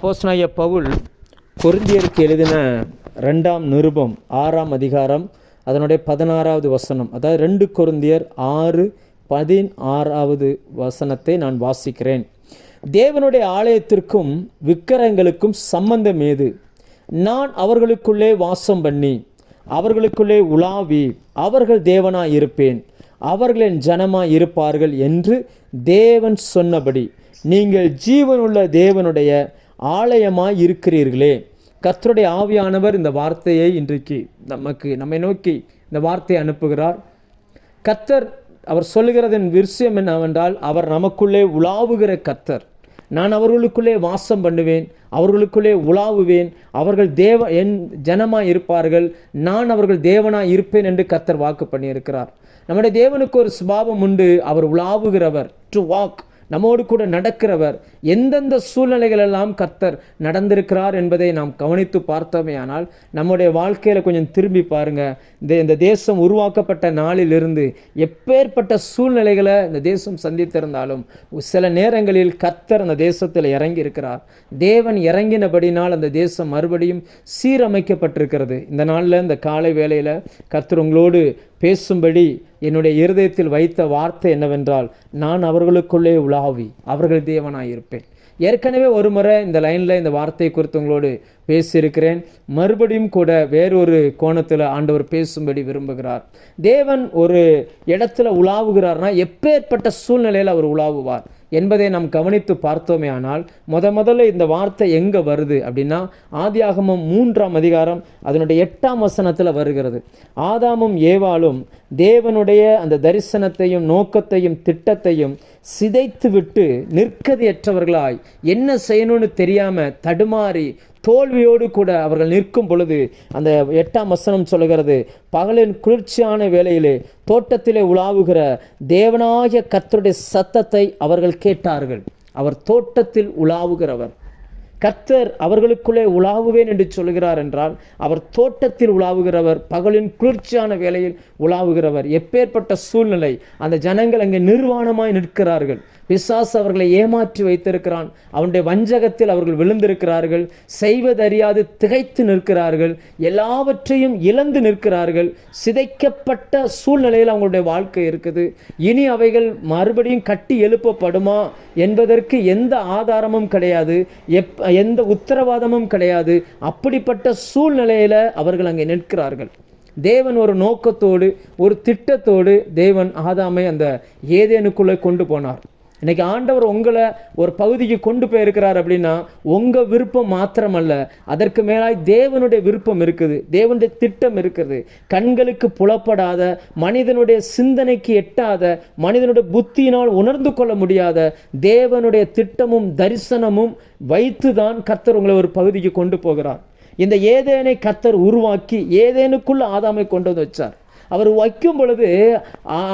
அப்போஸ்தலனாகிய பவுல் கொரிந்தியருக்கு எழுதின 2ஆம் நிருபம் 6ஆம் அதிகாரம் அதனுடைய 16வது வசனம், அதாவது 2 கொரிந்தியர் 6:16வது வசனத்தை நான் வாசிக்கிறேன். தேவனுடைய ஆலயத்திற்கும் விக்கிரகங்களுக்கும் சம்பந்தம் ஏது? நான் அவர்களுக்குள்ளே வாசம் பண்ணி அவர்களுக்குள்ளே உலாவி அவர்கள் தேவனாய் இருப்பேன், அவர்கள் என் ஜனமாய் இருப்பார்கள் என்று தேவன் சொன்னபடி நீங்கள் ஜீவனுள்ள தேவனுடைய ஆலயமாய் இருக்கிறீர்களே. கர்த்தருடைய ஆவியானவர் இந்த வார்த்தையை இன்றைக்கு நம்மை நோக்கி இந்த வார்த்தையை அனுப்புகிறார். கர்த்தர் அவர் சொல்லுகிறதன் விஷயம் என்னவென்றால், அவர் நமக்குள்ளே உலாவுகிற கர்த்தர். நான் அவர்களுக்குள்ளே வாசம் பண்ணுவேன், அவர்களுக்குள்ளே உலாவுவேன், அவர்கள் என் ஜனமாய் இருப்பார்கள், நான் அவர்கள் தேவனாய் இருப்பேன் என்று கர்த்தர் வாக்கு பண்ணியிருக்கிறார். நம்முடைய தேவனுக்கு ஒரு சுபாவம் உண்டு. அவர் உலாவுகிறவர், டு வாக், நம்மோடு கூட நடக்கிறவர். எந்தெந்த சூழ்நிலைகளெல்லாம் கர்த்தர் நடந்திருக்கிறார் என்பதை நாம் கவனித்து பார்த்தோமே. ஆனால் நம்முடைய வாழ்க்கையில் கொஞ்சம் திரும்பி பாருங்க. இந்த தேசம் உருவாக்கப்பட்ட நாளிலிருந்து எப்பேற்பட்ட சூழ்நிலைகளை இந்த தேசம் சந்தித்திருந்தாலும் சில நேரங்களில் கர்த்தர் அந்த தேசத்தில் இறங்கி இருக்கிறார். தேவன் இறங்கினபடினால் அந்த தேசம் மறுபடியும் சீரமைக்கப்பட்டிருக்கிறது. இந்த நாளில் இந்த காலை வேளையில் கர்த்தர் உங்களோடு பேசும்படி என்னுடைய இருதயத்தில் வைத்த வார்த்தை என்னவென்றால், நான் அவர்களுக்குள்ளே உலாவி அவர்கள் தேவனாய் இருப்பேன். ஏற்கனவே ஒரு முறை இந்த லைனில் இந்த வார்த்தை குறித்து உங்களோடு பேசியிருக்கிறேன். மறுபடியும் கூட வேறொரு கோணத்தில் ஆண்டவர் பேசும்படி விரும்புகிறார். தேவன் ஒரு இடத்துல உலாவுகிறார்னா எப்பேற்பட்ட சூழ்நிலையில் அவர் உலாவுவார் என்பதை நாம் கவனித்து பார்த்தோமே. ஆனால் முதல்ல இந்த வார்த்தை எங்கே வருது அப்படின்னா, ஆதியாகமம் 3ஆம் அதிகாரம் அதனுடைய 8ஆம் வசனத்தில் வருகிறது. ஆதாமும் ஏவாளும் தேவனுடைய அந்த தரிசனத்தையும் நோக்கத்தையும் திட்டத்தையும் சிதைத்து விட்டு நிற்கதியற்றவர்களாய் என்ன செய்யணும்னு தெரியாம தடுமாறி தோல்வியோடு கூட அவர்கள் நிற்கும் பொழுது அந்த 8ஆம் வசனம் சொல்லுகிறது, பகலின் குளிர்ச்சியான வேளையிலே தோட்டத்திலே உலாவுகிற தேவனாகிய கர்த்தருடைய சத்தத்தை அவர்கள் கேட்டார்கள். அவர் தோட்டத்தில் உலாவுகிறவர். கர்த்தர் அவர்களுக்குள்ளே உலாவுவேன் என்று சொல்கிறார் என்றால், அவர் தோட்டத்தில் உலாவுகிறவர், பகலின் குளிர்ச்சியான வேளையில் உலாவுகிறவர். எப்பேற்பட்ட சூழ்நிலை, அந்த ஜனங்கள் அங்கே நிர்வாணமாய் நிற்கிறார்கள். பிசாசு அவர்களை ஏமாற்றி வைத்திருக்கிறான். அவனுடைய வஞ்சகத்தில் அவர்கள் விழுந்திருக்கிறார்கள். செய்வதறியாது திகைத்து நிற்கிறார்கள். எல்லாவற்றையும் இழந்து நிற்கிறார்கள். சிதைக்கப்பட்ட சூழ்நிலையில் அவங்களுடைய வாழ்க்கை இருக்குது. இனி அவைகள் மறுபடியும் கட்டி எழுப்பப்படுமா என்பதற்கு எந்த ஆதாரமும் கிடையாது, எந்த உத்தரவாதமும் கிடையாது. அப்படிப்பட்ட சூழ்நிலையில அவர்கள் அங்கே நிற்கிறார்கள். தேவன் ஒரு நோக்கத்தோடு ஒரு திட்டத்தோடு தேவன் ஆதாமை அந்த ஏதேனுக்குள்ளே கொண்டு போனார். இன்னைக்கு ஆண்டவர் உங்களை ஒரு பகுதிக்கு கொண்டு போயிருக்கிறார் அப்படின்னா, உங்கள் விருப்பம் மாத்திரமல்ல, அதற்கு மேலாய் தேவனுடைய விருப்பம் இருக்குது, தேவனுடைய திட்டம் இருக்குது. கண்களுக்கு புலப்படாத, மனிதனுடைய சிந்தனைக்கு எட்டாத, மனிதனுடைய புத்தியினால் உணர்ந்து கொள்ள முடியாத தேவனுடைய திட்டமும் தரிசனமும் வைத்துதான் கர்த்தர் உங்களை ஒரு பகுதிக்கு கொண்டு போகிறார். இந்த ஏதேனை கர்த்தர் உருவாக்கி ஏதேனுக்குள்ள ஆதாமை கொண்டு வந்து வச்சார். அவர் வைக்கும் பொழுது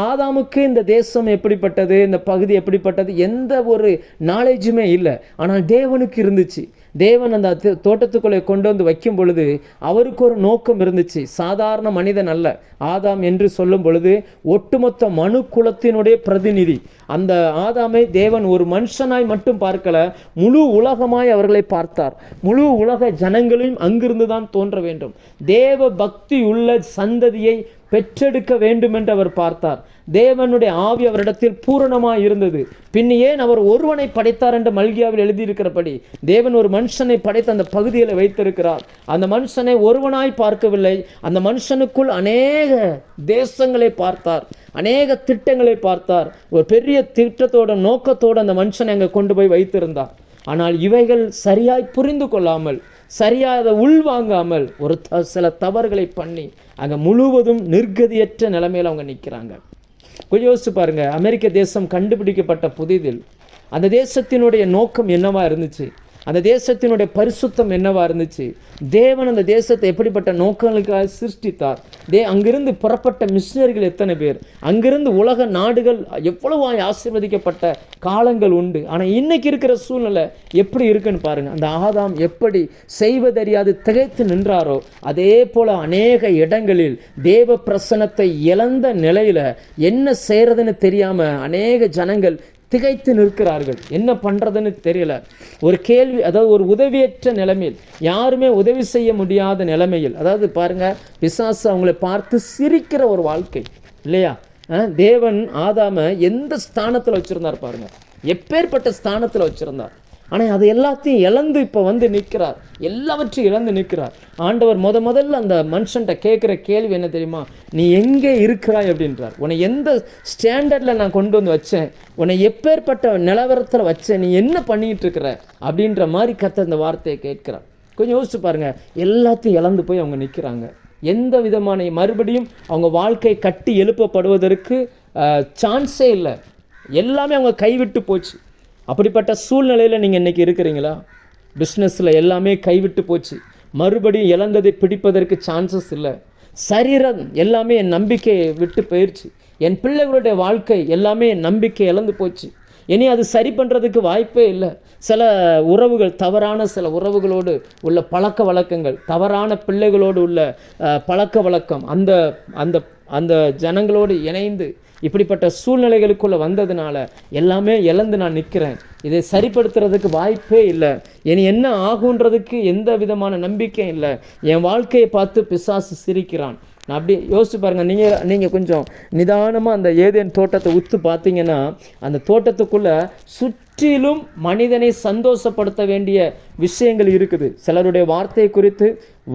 ஆதாமுக்கு இந்த தேசம் எப்படிப்பட்டது, இந்த பகுதி எப்படிப்பட்டது, எந்த ஒரு நாலேஜுமே இல்லை. ஆனால் தேவனுக்கு இருந்துச்சு. தேவன் அந்த தோட்டத்துக்குள்ளே கொண்டு வந்து வைக்கும் பொழுது அவருக்கு ஒரு நோக்கம் இருந்துச்சு. சாதாரண மனிதன் அல்ல. ஆதாம் என்று சொல்லும் பொழுது ஒட்டுமொத்த மனு குலத்தினுடைய பிரதிநிதி. அந்த ஆதாமை தேவன் ஒரு மனுஷனாய் மட்டும் பார்க்கல, முழு உலகமாய் அவர்களை பார்த்தார். முழு உலக ஜனங்களையும் அங்கிருந்து தான் தோன்ற வேண்டும், தேவ பக்தி உள்ள சந்ததியை பெற்றெடுக்க வேண்டும் என்று அவர் பார்த்தார். தேவனுடைய ஆவி அவரிடத்தில் பூரணமாய் இருந்தது. பின் ஏன் அவர் ஒருவனை படைத்தார் என்று மல்கியாவில் எழுதியிருக்கிறபடி தேவன் ஒரு மனுஷனை படைத்து அந்த பகுதியில் வைத்திருக்கிறார். அந்த மனுஷனை ஒருவனாய் பார்க்கவில்லை, அந்த மனுஷனுக்குள் அநேக தேசங்களை பார்த்தார், அநேக திட்டங்களை பார்த்தார். ஒரு பெரிய திட்டத்தோட நோக்கத்தோடு அந்த மனுஷனை அங்கே கொண்டு போய் வைத்திருந்தார். ஆனால் இவைகள் சரியாய் புரிந்து கொள்ளாமல், சரியாக உள்வாங்காமல் ஒரு சில தவறுகளை பண்ணி அங்கே முழுவதும் நிர்கதியற்ற நிலைமையில் அவங்க நிற்கிறாங்க. கொஞ்சம் யோசிச்சு பாருங்க. அமெரிக்க தேசம் கண்டுபிடிக்கப்பட்ட புதிதில் அந்த தேசத்தினுடைய நோக்கம் என்னவா இருந்துச்சு, அந்த தேசத்தினுடைய பரிசுத்தம் என்னவா இருந்துச்சு, தேவன் அந்த தேசத்தை எப்படிப்பட்ட நோக்கங்களுக்காக சிருஷ்டித்தார், அங்கிருந்து புறப்பட்ட மிஷினரிகள் எத்தனை பேர், அங்கிருந்து உலக நாடுகள் எவ்வளவாய் ஆசீர்வதிக்கப்பட்ட காலங்கள் உண்டு. ஆனால் இன்னைக்கு இருக்கிற சூழ்நிலை எப்படி இருக்குன்னு பாருங்க. அந்த ஆதாம் எப்படி செய்வதறியாது திகைத்து நின்றாரோ, அதே போல அநேக இடங்களில் தேவ பிரசன்னத்தை இழந்த நிலையில என்ன செய்யறதுன்னு தெரியாம அநேக ஜனங்கள் திகைத்து நிற்கிறார்கள். என்ன பண்ணுறதுன்னு தெரியல. ஒரு கேள்வி, அதாவது ஒரு உதவியற்ற நிலைமையில், யாருமே உதவி செய்ய முடியாத நிலைமையில், அதாவது பாருங்கள், பிசாசு அவங்களை பார்த்து சிரிக்கிற ஒரு வாழ்க்கை இல்லையா? தேவன் ஆதாமை எந்த ஸ்தானத்தில் வச்சுருந்தார் பாருங்கள், எப்பேற்பட்ட ஸ்தானத்தில் வச்சுருந்தார். ஆனால் அது எல்லாத்தையும் இழந்து இப்போ வந்து நிற்கிறார், எல்லாவற்றையும் இழந்து நிற்கிறார். ஆண்டவர் முதல்ல அந்த மனுஷன்கிட்ட கேட்குற கேள்வி என்ன தெரியுமா? நீ எங்கே இருக்கிறாய் அப்படின்றார். உன்னை எந்த ஸ்டாண்டர்டில் நான் கொண்டு வந்து வச்சேன், உன்னை எப்பேற்பட்ட நிலவரத்தில் வச்சேன், நீ என்ன பண்ணிகிட்டு இருக்கிற அப்படின்ற மாதிரி கர்த்தர் இந்த வார்த்தையை கேட்கிறார். கொஞ்சம் யோசிச்சு பாருங்கள், எல்லாத்தையும் இழந்து போய் அவங்க நிற்கிறாங்க. எந்த விதமான மறுபடியும் அவங்க வாழ்க்கை கட்டி எழுப்பப்படுவதற்கு சான்ஸே இல்லை. எல்லாமே அவங்க கைவிட்டு போச்சு. அப்படிப்பட்ட சூழ்நிலையில் நீங்கள் இன்றைக்கி இருக்கிறீங்களா? பிஸ்னஸில் எல்லாமே கைவிட்டு போச்சு, மறுபடியும் இழந்ததை பிடிப்பதற்கு சான்சஸ் இல்லை. சரீரம் எல்லாமே என் நம்பிக்கையை விட்டு போயிடுச்சு. என் பிள்ளைகளுடைய வாழ்க்கை எல்லாமே என் நம்பிக்கை இழந்து போச்சு. இனி அது சரி பண்ணுறதுக்கு வாய்ப்பே இல்லை. சில உறவுகள், தவறான சில உறவுகளோடு உள்ள பழக்க வழக்கங்கள், தவறான பிள்ளைகளோடு உள்ள பழக்க வழக்கம், அந்த அந்த அந்த ஜனங்களோடு இணைந்து இப்படிப்பட்ட சூழ்நிலைகளுக்குள்ளே வந்ததுனால எல்லாமே இழந்து நான் நிற்கிறேன். இதை சரிப்படுத்துறதுக்கு வாய்ப்பே இல்லை. இனி என்ன ஆகுன்றதுக்கு எந்த விதமான நம்பிக்கையும் இல்லை. என் வாழ்க்கையை பார்த்து பிசாசு சிரிக்கிறான். நான் அப்படி யோசிச்சு பாருங்கள். நீங்கள் கொஞ்சம் நிதானமாக அந்த ஏதேன் தோட்டத்தை உத்து பார்த்தீங்கன்னா, அந்த தோட்டத்துக்குள்ளே சுற்றிலும் மனிதனை சந்தோஷப்படுத்த வேண்டிய விஷயங்கள் இருக்குது. சிலருடைய வார்த்தை குறித்து,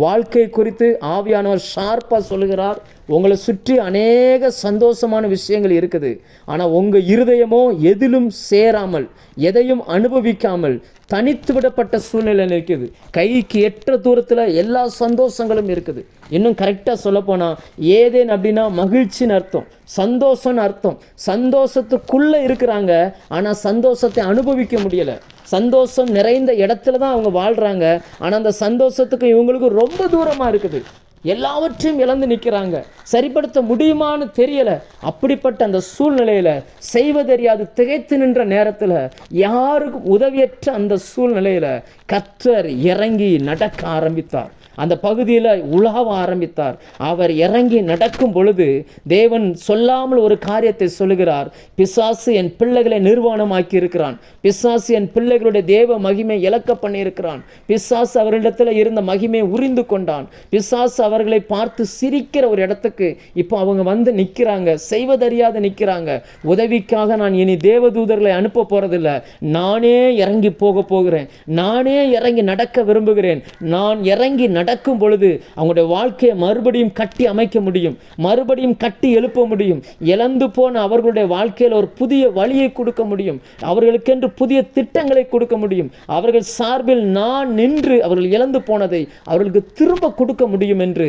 வாழ்க்கை குறித்து ஆவியானவர் ஷார்ப்பாக சொல்லுகிறார். உங்களை சுற்றி அநேக சந்தோஷமான விஷயங்கள் இருக்குது. ஆனால் உங்கள் இருதயமோ எதிலும் சேராமல், எதையும் அனுபவிக்காமல் தனித்து விடப்பட்ட சூழ்நிலை இருக்குது. கைக்கு எட்ட தூரத்தில் எல்லா சந்தோஷங்களும் இருக்குது. இன்னும் கரெக்டாக சொல்லப்போனால் ஏதேன் அப்படின்னா மகிழ்ச்சின்னு அர்த்தம், சந்தோஷம்னு அர்த்தம். சந்தோஷத்துக்குள்ளே இருக்கிறாங்க, ஆனால் சந்தோஷத்தை அனுபவிக்க முடியலை. சந்தோஷம் நிறைந்த இடத்துல தான் அவங்க வாழ்கிறாங்க, ஆனால் அந்த சந்தோஷத்துக்கு இவங்களுக்கு ரொம்ப தூரமாக இருக்குது. எல்லாவற்றையும் இழந்து நிற்கிறாங்க. சரிப்படுத்த முடியுமான்னு தெரியலை. அப்படிப்பட்ட அந்த சூழ்நிலையில், செய்வதறியாது திகைத்து நின்ற நேரத்தில், யாருக்கும் உதவியற்ற அந்த சூழ்நிலையில் கர்த்தர் இறங்கி நடக்க ஆரம்பித்தார். அந்த பகுதியில் உலாவ ஆரம்பித்தார். அவர் இறங்கி நடக்கும் பொழுது தேவன் சொல்லாமல் ஒரு காரியத்தை சொல்லுகிறார். பிசாசு என் பிள்ளைகளை நிர்வாணமாக்கி இருக்கிறான். பிசாசு என் பிள்ளைகளுடைய தேவ மகிமை இழக்க பண்ணியிருக்கிறான். பிசாசு அவர்களிடத்தில் இருந்த மகிமையை உரிந்து கொண்டான். பிசாசு அவர்களை பார்த்து சிரிக்கிற ஒரு இடத்துக்கு இப்போ அவங்க வந்து நிற்கிறாங்க. செய்வதறியாத நிற்கிறாங்க. உதவிக்காக நான் இனி தேவதூதர்களை அனுப்ப போறதில்லை, நானே இறங்கி போகிறேன், நானே இறங்கி நடக்க விரும்புகிறேன். நான் இறங்கி நடக்கும் பொழுது அவங்களுடைய வாழ்க்கையை மறுபடியும் கட்டி அமைக்க முடியும், மறுபடியும் கட்டி எழுப்ப முடியும். இழந்து போன அவர்களுடைய வாழ்க்கையில் ஒரு புதிய வழியை கொடுக்க முடியும், அவர்களுக்கென்று புதிய திட்டங்களை கொடுக்க முடியும். அவர்கள் சார்பில் நான் நின்று அவர்கள் இழந்து போனதை அவர்களுக்கு திரும்ப கொடுக்க முடியும் என்று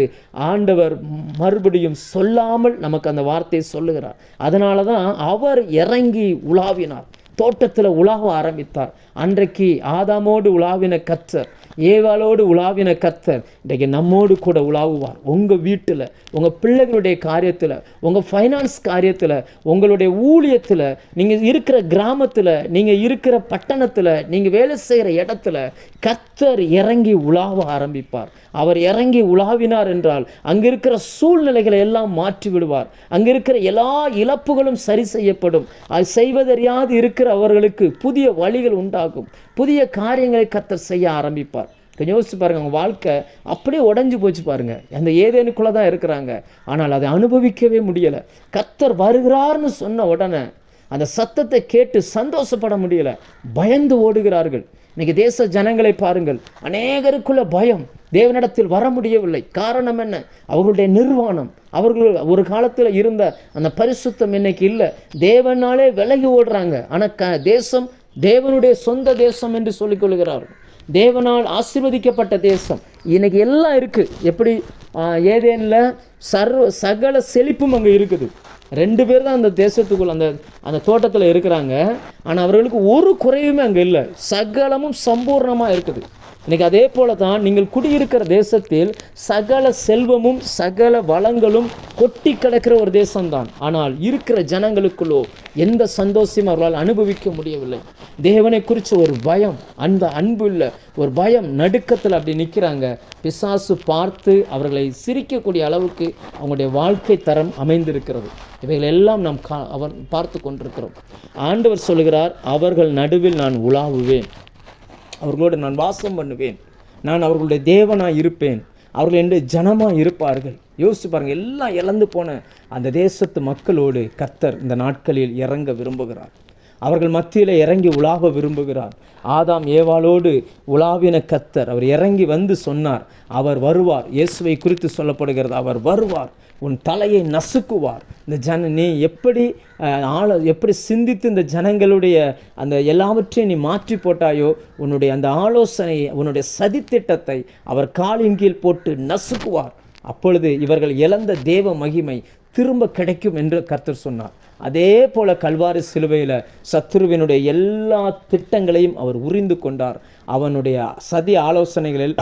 ஆண்டவர் மறுபடியும் சொல்லாமல் நமக்கு அந்த வார்த்தையை சொல்லுகிறார். அதனால தான் அவர் இறங்கி உலாவினார், தோட்டத்தில் உலாவ ஆரம்பித்தார். அன்றைக்கு ஆதாமோடு உலாவின கர்த்தர், ஏவாளோடு உலாவின கர்த்தர் இன்றைக்கு நம்மோடு கூட உலாவுவார். உங்கள் வீட்டில், உங்கள் பிள்ளைகளுடைய காரியத்தில், உங்கள் ஃபைனான்ஸ் காரியத்தில், உங்களுடைய ஊழியத்தில், நீங்கள் இருக்கிற கிராமத்தில், நீங்கள் இருக்கிற பட்டணத்தில், நீங்கள் வேலை செய்கிற இடத்துல கர்த்தர் இறங்கி உலாவ ஆரம்பிப்பார். அவர் இறங்கி உலாவினார் என்றால் அங்கே இருக்கிற சூழ்நிலைகளை எல்லாம் மாற்றி விடுவார். அங்கே இருக்கிற எல்லா இழப்புகளும் சரி செய்யப்படும். அது செய்வதறியாது இருக்கிற அவர்களுக்கு புதிய வழிகள் உண்டாகும். புதிய காரியங்களை கர்த்தர் செய்ய ஆரம்பிப்பார். கொஞ்சம் யோசிச்சு பாருங்கள், அவங்க வாழ்க்கை அப்படியே உடஞ்சி போச்சு பாருங்கள். அந்த ஏதேனுக்குள்ளே தான் இருக்கிறாங்க, ஆனால் அதை அனுபவிக்கவே முடியலை. கர்த்தர் வருகிறார்னு சொன்ன உடனே அந்த சத்தத்தை கேட்டு சந்தோஷப்பட முடியலை, பயந்து ஓடுகிறார்கள். இன்னைக்கு தேச ஜனங்களை பாருங்கள், அநேகருக்குள்ள பயம், தேவனிடத்தில் வர முடியவில்லை. காரணம் என்ன? அவர்களுடைய நிர்வாணம். அவர்கள் ஒரு காலத்தில் இருந்த அந்த பரிசுத்தம் இன்னைக்கு இல்லை. தேவனாலே விலகி ஓடுறாங்க. ஆனால் தேசம் தேவனுடைய சொந்த தேசம் என்று சொல்லிக் கொள்கிறார்கள். தேவனால் ஆசீர்வதிக்கப்பட்ட தேசம் இன்னைக்கு எல்லாம் இருக்குது. எப்படி ஏதேனில் சகல செழிப்பும் அங்கே இருக்குது. 2 பேர் தான் அந்த தேசத்துக்குள்ள அந்த தோட்டத்தில் இருக்கிறாங்க. ஆனால் அவர்களுக்கு ஒரு குறையுமே அங்கே இல்லை. சகலமும் சம்பூர்ணமாக இருக்குது. இன்னைக்கு அதே போல தான் நீங்கள் குடியிருக்கிற தேசத்தில் சகல செல்வமும் சகல வளங்களும் கொட்டி கிடக்கிற ஒரு தேசம்தான். ஆனால் இருக்கிற ஜனங்களுக்குள்ளோ எந்த சந்தோஷமும் அவர்களால் அனுபவிக்க முடியவில்லை. தேவனை குறித்து ஒரு பயம், அந்த அன்பு இல்லை, ஒரு பயம், நடுக்கத்தில் அப்படி நிற்கிறாங்க. பிசாசு பார்த்து அவர்களை சிரிக்கக்கூடிய அளவுக்கு அவங்களுடைய வாழ்க்கை தரம் அமைந்திருக்கிறது. இவைகள் எல்லாம் நாம் பார்த்து கொண்டிருக்கிறோம். ஆண்டவர் சொல்கிறார், அவர்கள் நடுவில் நான் உலாவுவேன், அவர்களோடு நான் வாசம் பண்ணுவேன், நான் அவர்களுடைய தேவனாக இருப்பேன், அவர்கள் என்னுடைய ஜனமாக இருப்பார்கள். யோசிச்சு பாருங்கள், எல்லாம் இழந்து போன அந்த தேசத்து மக்களோடு கர்த்தர் இந்த நாட்களில் இறங்க விரும்புகிறார். அவர்கள் மத்தியில் இறங்கி உலாவ விரும்புகிறார். ஆதாம் ஏவாளோடு உலாவின கர்த்தர் அவர் இறங்கி வந்து சொன்னார், அவர் வருவார். இயேசுவை குறித்து சொல்லப்படுகிறது, அவர் வருவார், உன் தலையை நசுக்குவார். இந்த நீ எப்படி சிந்தித்து இந்த ஜனங்களுடைய அந்த எல்லாவற்றையும் நீ மாற்றி போட்டாயோ, உன்னுடைய அந்த ஆலோசனையை, உன்னுடைய சதித்திட்டத்தை அவர் காலின் கீழ் போட்டு நசுக்குவார். அப்பொழுது இவர்கள் இழந்த தேவ மகிமை திரும்ப கிடைக்கும் என்று கர்த்தர் சொன்னார். அதே போல கல்வாரி சிலுவையில் சத்துருவினுடைய எல்லா திட்டங்களையும் அவர் உரிந்து கொண்டார். அவனுடைய சதி ஆலோசனைகளில்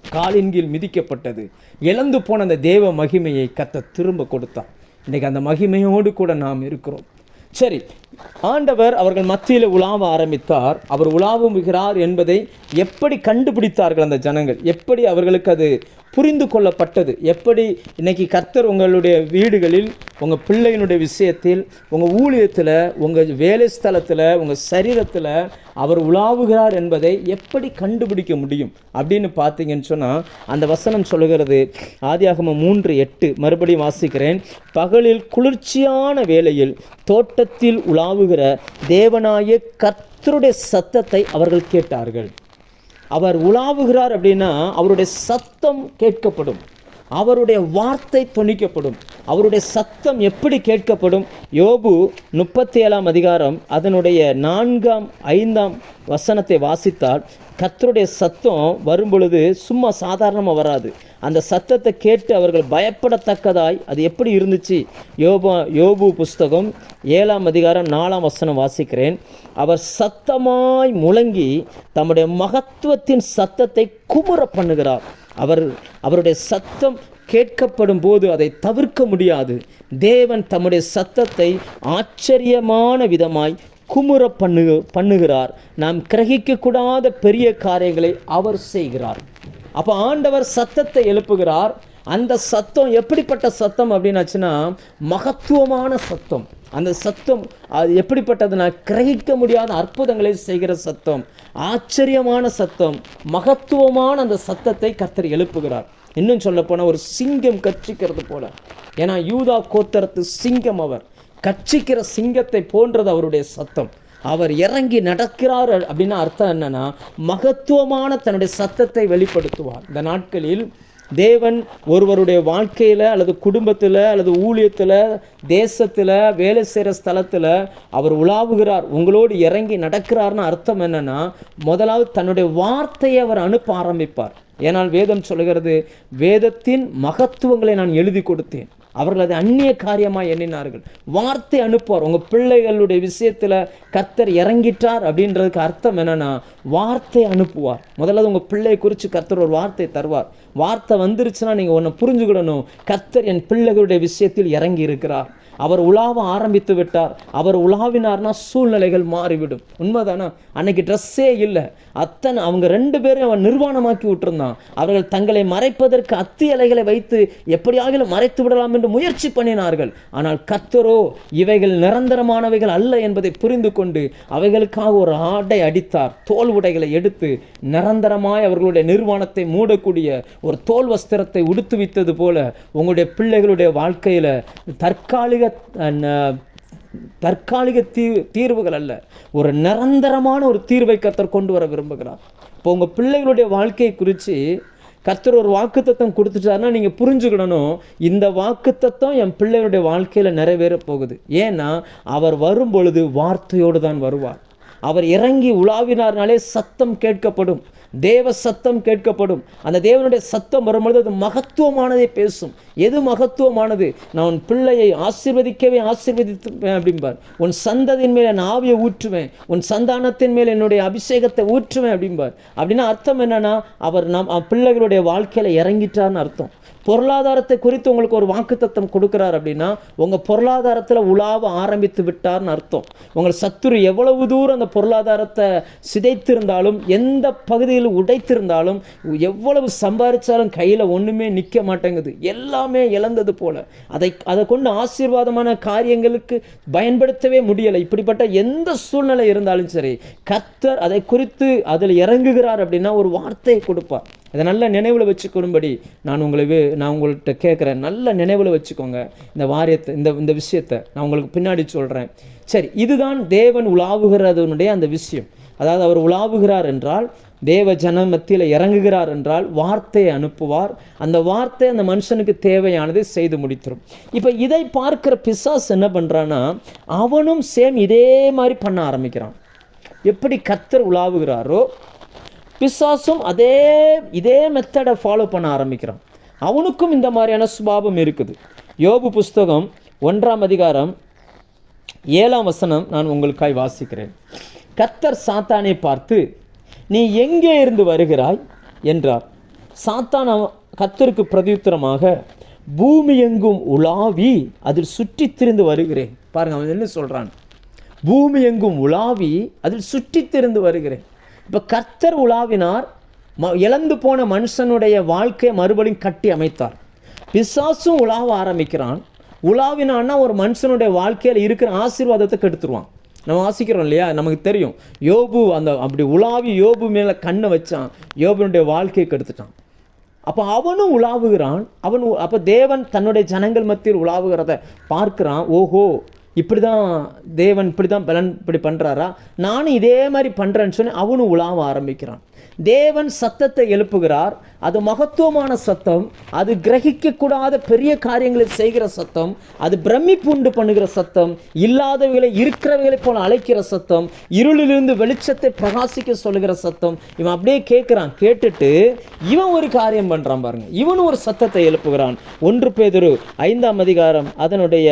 காலின் கீழ் மிதிக்கப்பட்டது. இழந்து போன அந்த தேவ மகிமையை கர்த்தர் திரும்ப கொடுத்தார். இன்றைக்கு அந்த மகிமையோடு கூட நாம் இருக்கிறோம். சரி, ஆண்டவர் அவர்கள் மத்தியில் உலாவ ஆரம்பித்தார். அவர் உலாவுகிறார் என்பதை எப்படி கண்டுபிடித்தார்கள் அந்த ஜனங்கள்? எப்படி அவர்களுக்கு அது புரிந்து கொள்ளப்பட்டது? எப்படி இன்னைக்கு கர்த்தர் உங்களுடைய வீடுகளில், உங்கள் பிள்ளையினுடைய விஷயத்தில், உங்கள் ஊழியத்தில், உங்கள் வேலை ஸ்தலத்தில், உங்கள் சரீரத்தில் அவர் உலாவுகிறார் என்பதை எப்படி கண்டுபிடிக்க முடியும் அப்படின்னு பார்த்தீங்கன்னு சொன்னால், அந்த வசனம் சொல்லுகிறது, ஆதியாகமம் 3:8 மறுபடியும் வாசிக்கிறேன். பகலில் குளிர்ச்சியான வேளையில் தோட்டத்தில் உலாவுகிற தேவனாய கர்த்தருடைய சத்தத்தை அவர்கள் கேட்டார்கள். அவர் உலாவுகிறார் அப்படின்னா அவருடைய சத்தம் கேட்கப்படும், அவருடைய வார்த்தை தொனிக்கப்படும். அவருடைய சத்தம் எப்படி கேட்கப்படும்? யோபு 37 அதிகாரம் அதனுடைய 4, 5 வசனத்தை வாசித்தால், கர்த்தருடைய சத்தம் வரும்பொழுது சும்மா சாதாரணமாக வராது. அந்த சத்தத்தை கேட்டு அவர்கள் பயப்படத்தக்கதாய் அது எப்படி இருந்துச்சு? யோபு புஸ்தகம் 7 அதிகாரம் 4 வசனம் வாசிக்கிறேன். அவர் சத்தமாய் முழங்கி தம்முடைய மகத்துவத்தின் சத்தத்தை குமுற பண்ணுகிறார். அவருடைய சத்தம் கேட்கப்படும் போது அதை தவிர்க்க முடியாது. தேவன் தம்முடைய சத்தத்தை ஆச்சரியமான விதமாய் குமுற பண்ணுகிறார். நாம் கிரகிக்கக்கூடாத பெரிய காரியங்களை அவர் செய்கிறார். அப்போ ஆண்டவர் சத்தத்தை எழுப்புகிறார். அந்த சத்தம் எப்படிப்பட்ட சத்தம் அப்படின்னாச்சுன்னா, மகத்துவமான சத்தம். அந்த சத்தம் அது எப்படிப்பட்டதுன்னா, கிரகிக்க முடியாத அற்புதங்களை செய்கிற சத்தம், ஆச்சரியமான சத்தம், மகத்துவமான அந்த சத்தத்தை கர்த்தர் எழுப்புகிறார். இன்னும் சொல்ல போனால் ஒரு சிங்கம் கர்ச்சிக்கிறது போல. ஏன்னா யூதா கோத்திரத்து சிங்கம், அவர் கர்ச்சிக்கிற சிங்கத்தை போன்றது அவருடைய சத்தம். அவர் இறங்கி நடக்கிறார் அப்படின்னா அர்த்தம் என்னன்னா, மகத்துவமான தன்னுடைய சத்தத்தை வெளிப்படுத்துவார். இந்த நாட்களில் தேவன் ஒருவருடைய வாழ்க்கையில் அல்லது குடும்பத்தில் அல்லது ஊழியத்தில், தேசத்தில், வேலை செய்கிற ஸ்தலத்தில் அவர் உலாவுகிறார், உங்களோடு இறங்கி நடக்கிறார்னு அர்த்தம் என்னன்னா, முதலாவது தன்னுடைய வார்த்தையை அவர் அனுப்ப ஆரம்பிப்பார். ஏனால் வேதம் சொல்கிறது, வேதத்தின் மகத்துவங்களை நான் எழுதி கொடுத்தேன். அவர்கள் அதை அந்நிய காரியமாக எண்ணினார்கள். வார்த்தை அனுப்புவார். உங்கள் பிள்ளைகளுடைய விஷயத்தில் கர்த்தர் இறங்கிட்டார் அப்படின்றதுக்கு அர்த்தம் என்னன்னா, வார்த்தை அனுப்புவார். முதல்ல உங்கள் பிள்ளையை குறித்து கர்த்தர் ஒரு வார்த்தை தருவார். வார்த்தை வந்துருச்சுன்னா நீங்கள் ஒன்று புரிஞ்சுக்கிடணும், கர்த்தர் என் பிள்ளைகளுடைய விஷயத்தில் இறங்கி இருக்கிறார். அவர் உலாவ ஆரம்பித்து விட்டார். அவர் உலாவினார்னா சூழ்நிலைகள் மாறிவிடும். உண்மைதானா? அன்னைக்கு ட்ரெஸ்ஸே இல்லை, அத்தனை அவங்க 2 பேரும் அவன் நிர்வாணமாக்கி விட்டுருந்தான். அவர்கள் தங்களை மறைப்பதற்கு அத்தி இலைகளை வைத்து எப்படியாகிலும் மறைத்து விடலாம் என்று முயற்சி பண்ணினார்கள். ஆனால் கர்த்தரோ இவைகள் நிரந்தரமானவைகள் அல்ல என்பதை புரிந்து கொண்டு அவைகளுக்காக ஒரு ஆடை அடித்தார். தோல் உடைகளை எடுத்து நிரந்தரமாய் அவர்களுடைய நிர்வாணத்தை மூடக்கூடிய ஒரு தோல் வஸ்திரத்தை உடுத்து வைத்தது போல உங்களுடைய பிள்ளைகளுடைய வாழ்க்கையில் தற்காலிக தீர்வுகள் அல்ல, ஒரு நிரந்தரமான ஒரு தீர்வை கர்த்தர் கொண்டு வர விரும்புகிறார். இப்போ உங்கள் பிள்ளைகளுடைய வாழ்க்கையை குறித்து கர்த்தர் ஒரு வாக்குத்தத்தம் கொடுத்துட்டாருன்னா நீங்கள் புரிஞ்சுக்கிடணும், இந்த வாக்குத்தத்தம் என் பிள்ளைகளுடைய வாழ்க்கையில் நிறைவேற போகுது. ஏன்னா அவர் வரும் பொழுது வார்த்தையோடு தான் வருவார். அவர் இறங்கி உலாவினார்னாலே சத்தம் கேட்கப்படும், தேவ சத்தம் கேட்கப்படும். அந்த தேவனுடைய சத்தம் வரும்பொழுது அது மகத்துவமானதை பேசும். எது மகத்துவமானது? நான் உன் பிள்ளையை ஆசீர்வதிக்கவே ஆசீர்வதிப்பேன் அப்படிம்பார். உன் சந்ததியின் மேல் என் ஆவியை ஊற்றுவேன், உன் சந்தானத்தின் மேல் என்னுடைய அபிஷேகத்தை ஊற்றுவேன் அப்படிம்பார். அப்படின்னா அர்த்தம் என்னன்னா, அவர் பிள்ளைகளுடைய வாழ்க்கையில இறங்கிட்டார்னு அர்த்தம். பொருளாதாரத்தை குறித்து உங்களுக்கு ஒரு வாக்குத்தத்தம் கொடுக்கிறார் அப்படின்னா உங்கள் பொருளாதாரத்தில் உலாவ ஆரம்பித்து விட்டார்னு அர்த்தம். உங்கள் சத்துரு எவ்வளவு தூரம் அந்த பொருளாதாரத்தை சிதைத்திருந்தாலும், எந்த பகுதியில் உடைத்திருந்தாலும், எவ்வளவு சம்பாதிச்சாலும் கையில் ஒன்றுமே நிற்க மாட்டேங்குது, எல்லாமே இழந்தது போல, அதை கொண்டு ஆசீர்வாதமான காரியங்களுக்கு பயன்படுத்தவே முடியலை. இப்படிப்பட்ட எந்த சூழ்நிலை இருந்தாலும் சரி, கர்த்தர் அதை குறித்து அதில் இறங்குகிறார் அப்படின்னா ஒரு வார்த்தையை கொடுப்பார். அதை நல்ல நினைவில் வச்சுக்கொள்ளும்படி நான் உங்கள்கிட்ட கேட்குறேன். நல்ல நினைவில் வச்சுக்கோங்க இந்த வாரியத்தை, இந்த விஷயத்தை நான் உங்களுக்கு பின்னாடி சொல்கிறேன். சரி, இதுதான் தேவன் உலாவுகிறதுனுடைய அந்த விஷயம். அதாவது அவர் உலாவுகிறார் என்றால், தேவ ஜன மத்தியில் இறங்குகிறார் என்றால் வார்த்தையை அனுப்புவார். அந்த வார்த்தை அந்த மனுஷனுக்கு தேவையானதை செய்து முடித்திரும். இப்போ இதை பார்க்கிற பிசாசு என்ன பண்ணுறான்னா, அவனும் சேம் இதே மாதிரி பண்ண ஆரம்பிக்கிறான். எப்படி கர்த்தர் உலாவுகிறாரோ பிசாசும் இதே மெத்தடை ஃபாலோ பண்ண ஆரம்பிக்கிறான். அவனுக்கும் இந்த மாதிரியான சுபாவம் இருக்குது. யோபு புஸ்தகம் 1ஆம் அதிகாரம் 7ஆம் வசனம் நான் உங்களுக்காய் வாசிக்கிறேன். கர்த்தர் சாத்தானை பார்த்து, நீ எங்கே இருந்து வருகிறாய் என்றார். சாத்தான் கர்த்தருக்கு பிரதியுத்தரமாக, பூமி எங்கும் உலாவி அதில் சுற்றி திரிந்து வருகிறேன். பாருங்க, அவன் என்ன சொல்றான்? பூமி எங்கும் உலாவி அதில் சுற்றி திரிந்து வருகிறேன். இப்போ கர்த்தர் உலாவினார், இழந்து போன மனுஷனுடைய வாழ்க்கையை மறுபடியும் கட்டி அமைத்தார். பிசாசும் உலாவ ஆரம்பிக்கிறான். உலாவினான்னா ஒரு மனுஷனுடைய வாழ்க்கையில் இருக்கிற ஆசீர்வாதத்தை கெடுத்துருவான். நம்ம வாசிக்கிறோம் இல்லையா, நமக்கு தெரியும். யோபு அப்படி உலாவி யோபு மேலே கண்ணை வச்சான், யோபுனுடைய வாழ்க்கையை கெடுத்துட்டான். அப்போ அவனும் உலாவுகிறான். அப்போ தேவன் தன்னுடைய ஜனங்கள் மத்தியில் உலாவுகிறத பார்க்குறான். ஓஹோ, இப்படி தான் தேவன் இப்படி பண்ணுறாரா, நானும் இதே மாதிரி பண்ணுறேன்னு சொல்லி அவனும் உலாவ ஆரம்பிக்கிறான். தேவன் சத்தத்தை எழுப்புகிறார். அது மகத்துவமான சத்தம், அது கிரகிக்கக்கூடாத பெரிய காரியங்களை செய்கிற சத்தம், அது பிரமிப்புண்டு பண்ணுகிற சத்தம், இல்லாதவைகளை இருக்கிறவைகளை போல அழைக்கிற சத்தம், இருளிலிருந்து வெளிச்சத்தை பிரகாசிக்க சொல்லுகிற சத்தம். இவன் அப்படியே கேட்குறான். கேட்டுட்டு இவன் ஒரு காரியம் பண்ணுறான் பாருங்க. இவனும் ஒரு சத்தத்தை எழுப்புகிறான். 1 பேதுரு 5ஆம் அதிகாரம் அதனுடைய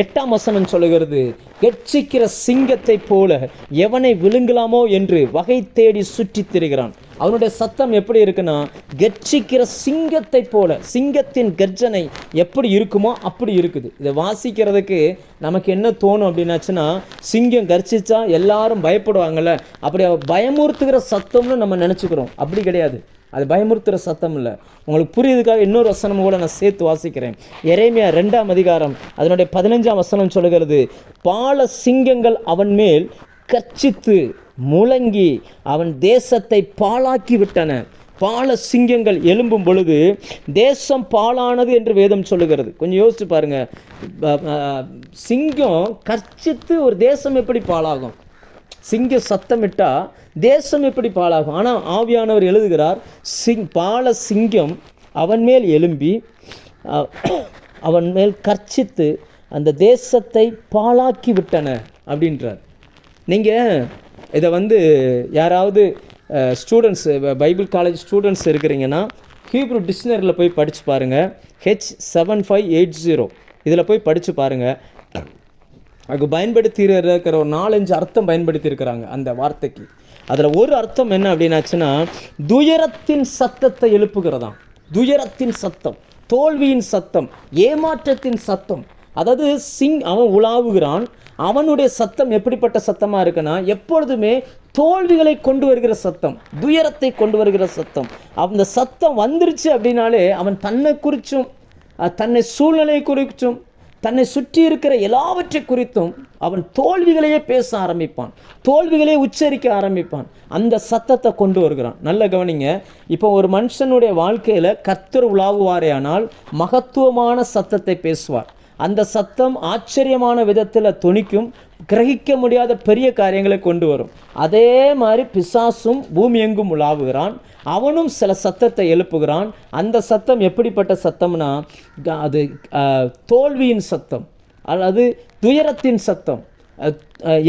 8ஆம் வசனம் சொல்லுகிறது, கெர்ச்சிக்கிற சிங்கத்தை போல எவனை விழுங்கலாமோ என்று வகை தேடி சுற்றி திரிகிறான். அவனுடைய சத்தம் எப்படி இருக்குன்னா, கெர்ச்சிக்கிற சிங்கத்தை போல, சிங்கத்தின் கர்ஜனை எப்படி இருக்குமோ அப்படி இருக்குது. இதை வாசிக்கிறதுக்கு நமக்கு என்ன தோணும் அப்படின்னாச்சுன்னா, சிங்கம் கர்ச்சிச்சா எல்லாரும் பயப்படுவாங்கல்ல, அப்படி பயமுறுத்துகிற சத்தம்னு நம்ம நினச்சிக்கிறோம். அப்படி கிடையாது, அது பயமுறுத்துகிற சத்தம் இல்லை. உங்களுக்கு புரியுதுக்காக இன்னொரு வசனம் கூட நான் சேர்த்து வாசிக்கிறேன். எரேமியா 2ஆம் அதிகாரம் அதனுடைய 15ஆம் வசனம் சொல்லுகிறது, பால சிங்கங்கள் அவன் மேல் கர்ச்சித்து முழங்கி அவன் தேசத்தை பாழாக்கி விட்டன. பால சிங்கங்கள் எழும்பும் பொழுது தேசம் பாழானது என்று வேதம் சொல்லுகிறது. கொஞ்சம் யோசிச்சு பாருங்க, சிங்கம் கர்ச்சித்து ஒரு தேசம் எப்படி பாழாகும்? சிங்கம் சத்தமிட்டா தேசம் எப்படி பாழாகும்? ஆனால் ஆவியானவர் எழுதுகிறார், பால சிங்கம் அவன் மேல் எழும்பி அவன் மேல் கர்ச்சித்து அந்த தேசத்தை பாழாக்கி விட்டன அப்படின்றார். நீங்கள் இதை யாராவது ஸ்டூடெண்ட்ஸ், பைபிள் காலேஜ் ஸ்டூடெண்ட்ஸ் இருக்கிறீங்கன்னா ஹீப்ரு டிக்ஷனரியில் போய் படித்து பாருங்கள். H7580 இதில் போய் படித்து பாருங்கள். அதுக்கு பயன்படுத்தி இருக்கிற ஒரு 4-5 அர்த்தம் பயன்படுத்தி இருக்கிறாங்க அந்த வார்த்தைக்கு. அதில் ஒரு அர்த்தம் என்ன அப்படின்னாச்சுன்னா, துயரத்தின் சத்தத்தை எழுப்புகிறதாம். துயரத்தின் சத்தம், தோல்வியின் சத்தம், ஏமாற்றத்தின் சத்தம். அதாவது அவன் உலாவுகிறான். அவனுடைய சத்தம் எப்படிப்பட்ட சத்தமாக இருக்குன்னா, எப்பொழுதுமே தோல்விகளை கொண்டு வருகிற சத்தம், துயரத்தை கொண்டு வருகிற சத்தம். அந்த சத்தம் வந்துருச்சு அப்படின்னாலே அவன் தன்னை குறித்தும், தன்னை சூழ்நிலை குறித்தும், தன்னை சுற்றி இருக்கிற எல்லாவற்றை குறித்தும் அவன் தோல்விகளையே பேச ஆரம்பிப்பான், தோல்விகளையே உச்சரிக்க ஆரம்பிப்பான். அந்த சத்தத்தை கொண்டு வருகிறான். நல்ல கவனிங்க. இப்போ ஒரு மனுஷனுடைய வாழ்க்கையில் கர்த்தர் உலாவுவாரே ஆனால் மகத்துவமான சத்தத்தை பேசுவார். அந்த சத்தம் ஆச்சரியமான விதத்தில் தொனிக்கும், கிரகிக்க முடியாத பெரிய காரியங்களை கொண்டு வரும். அதே மாதிரி பிசாசும் பூமி எங்கும் உலாவுகிறான். அவனும் சில சத்தத்தை எழுப்புகிறான். அந்த சத்தம் எப்படிப்பட்ட சத்தம்னா, அது தோல்வியின் சத்தம் அல்லது துயரத்தின் சத்தம்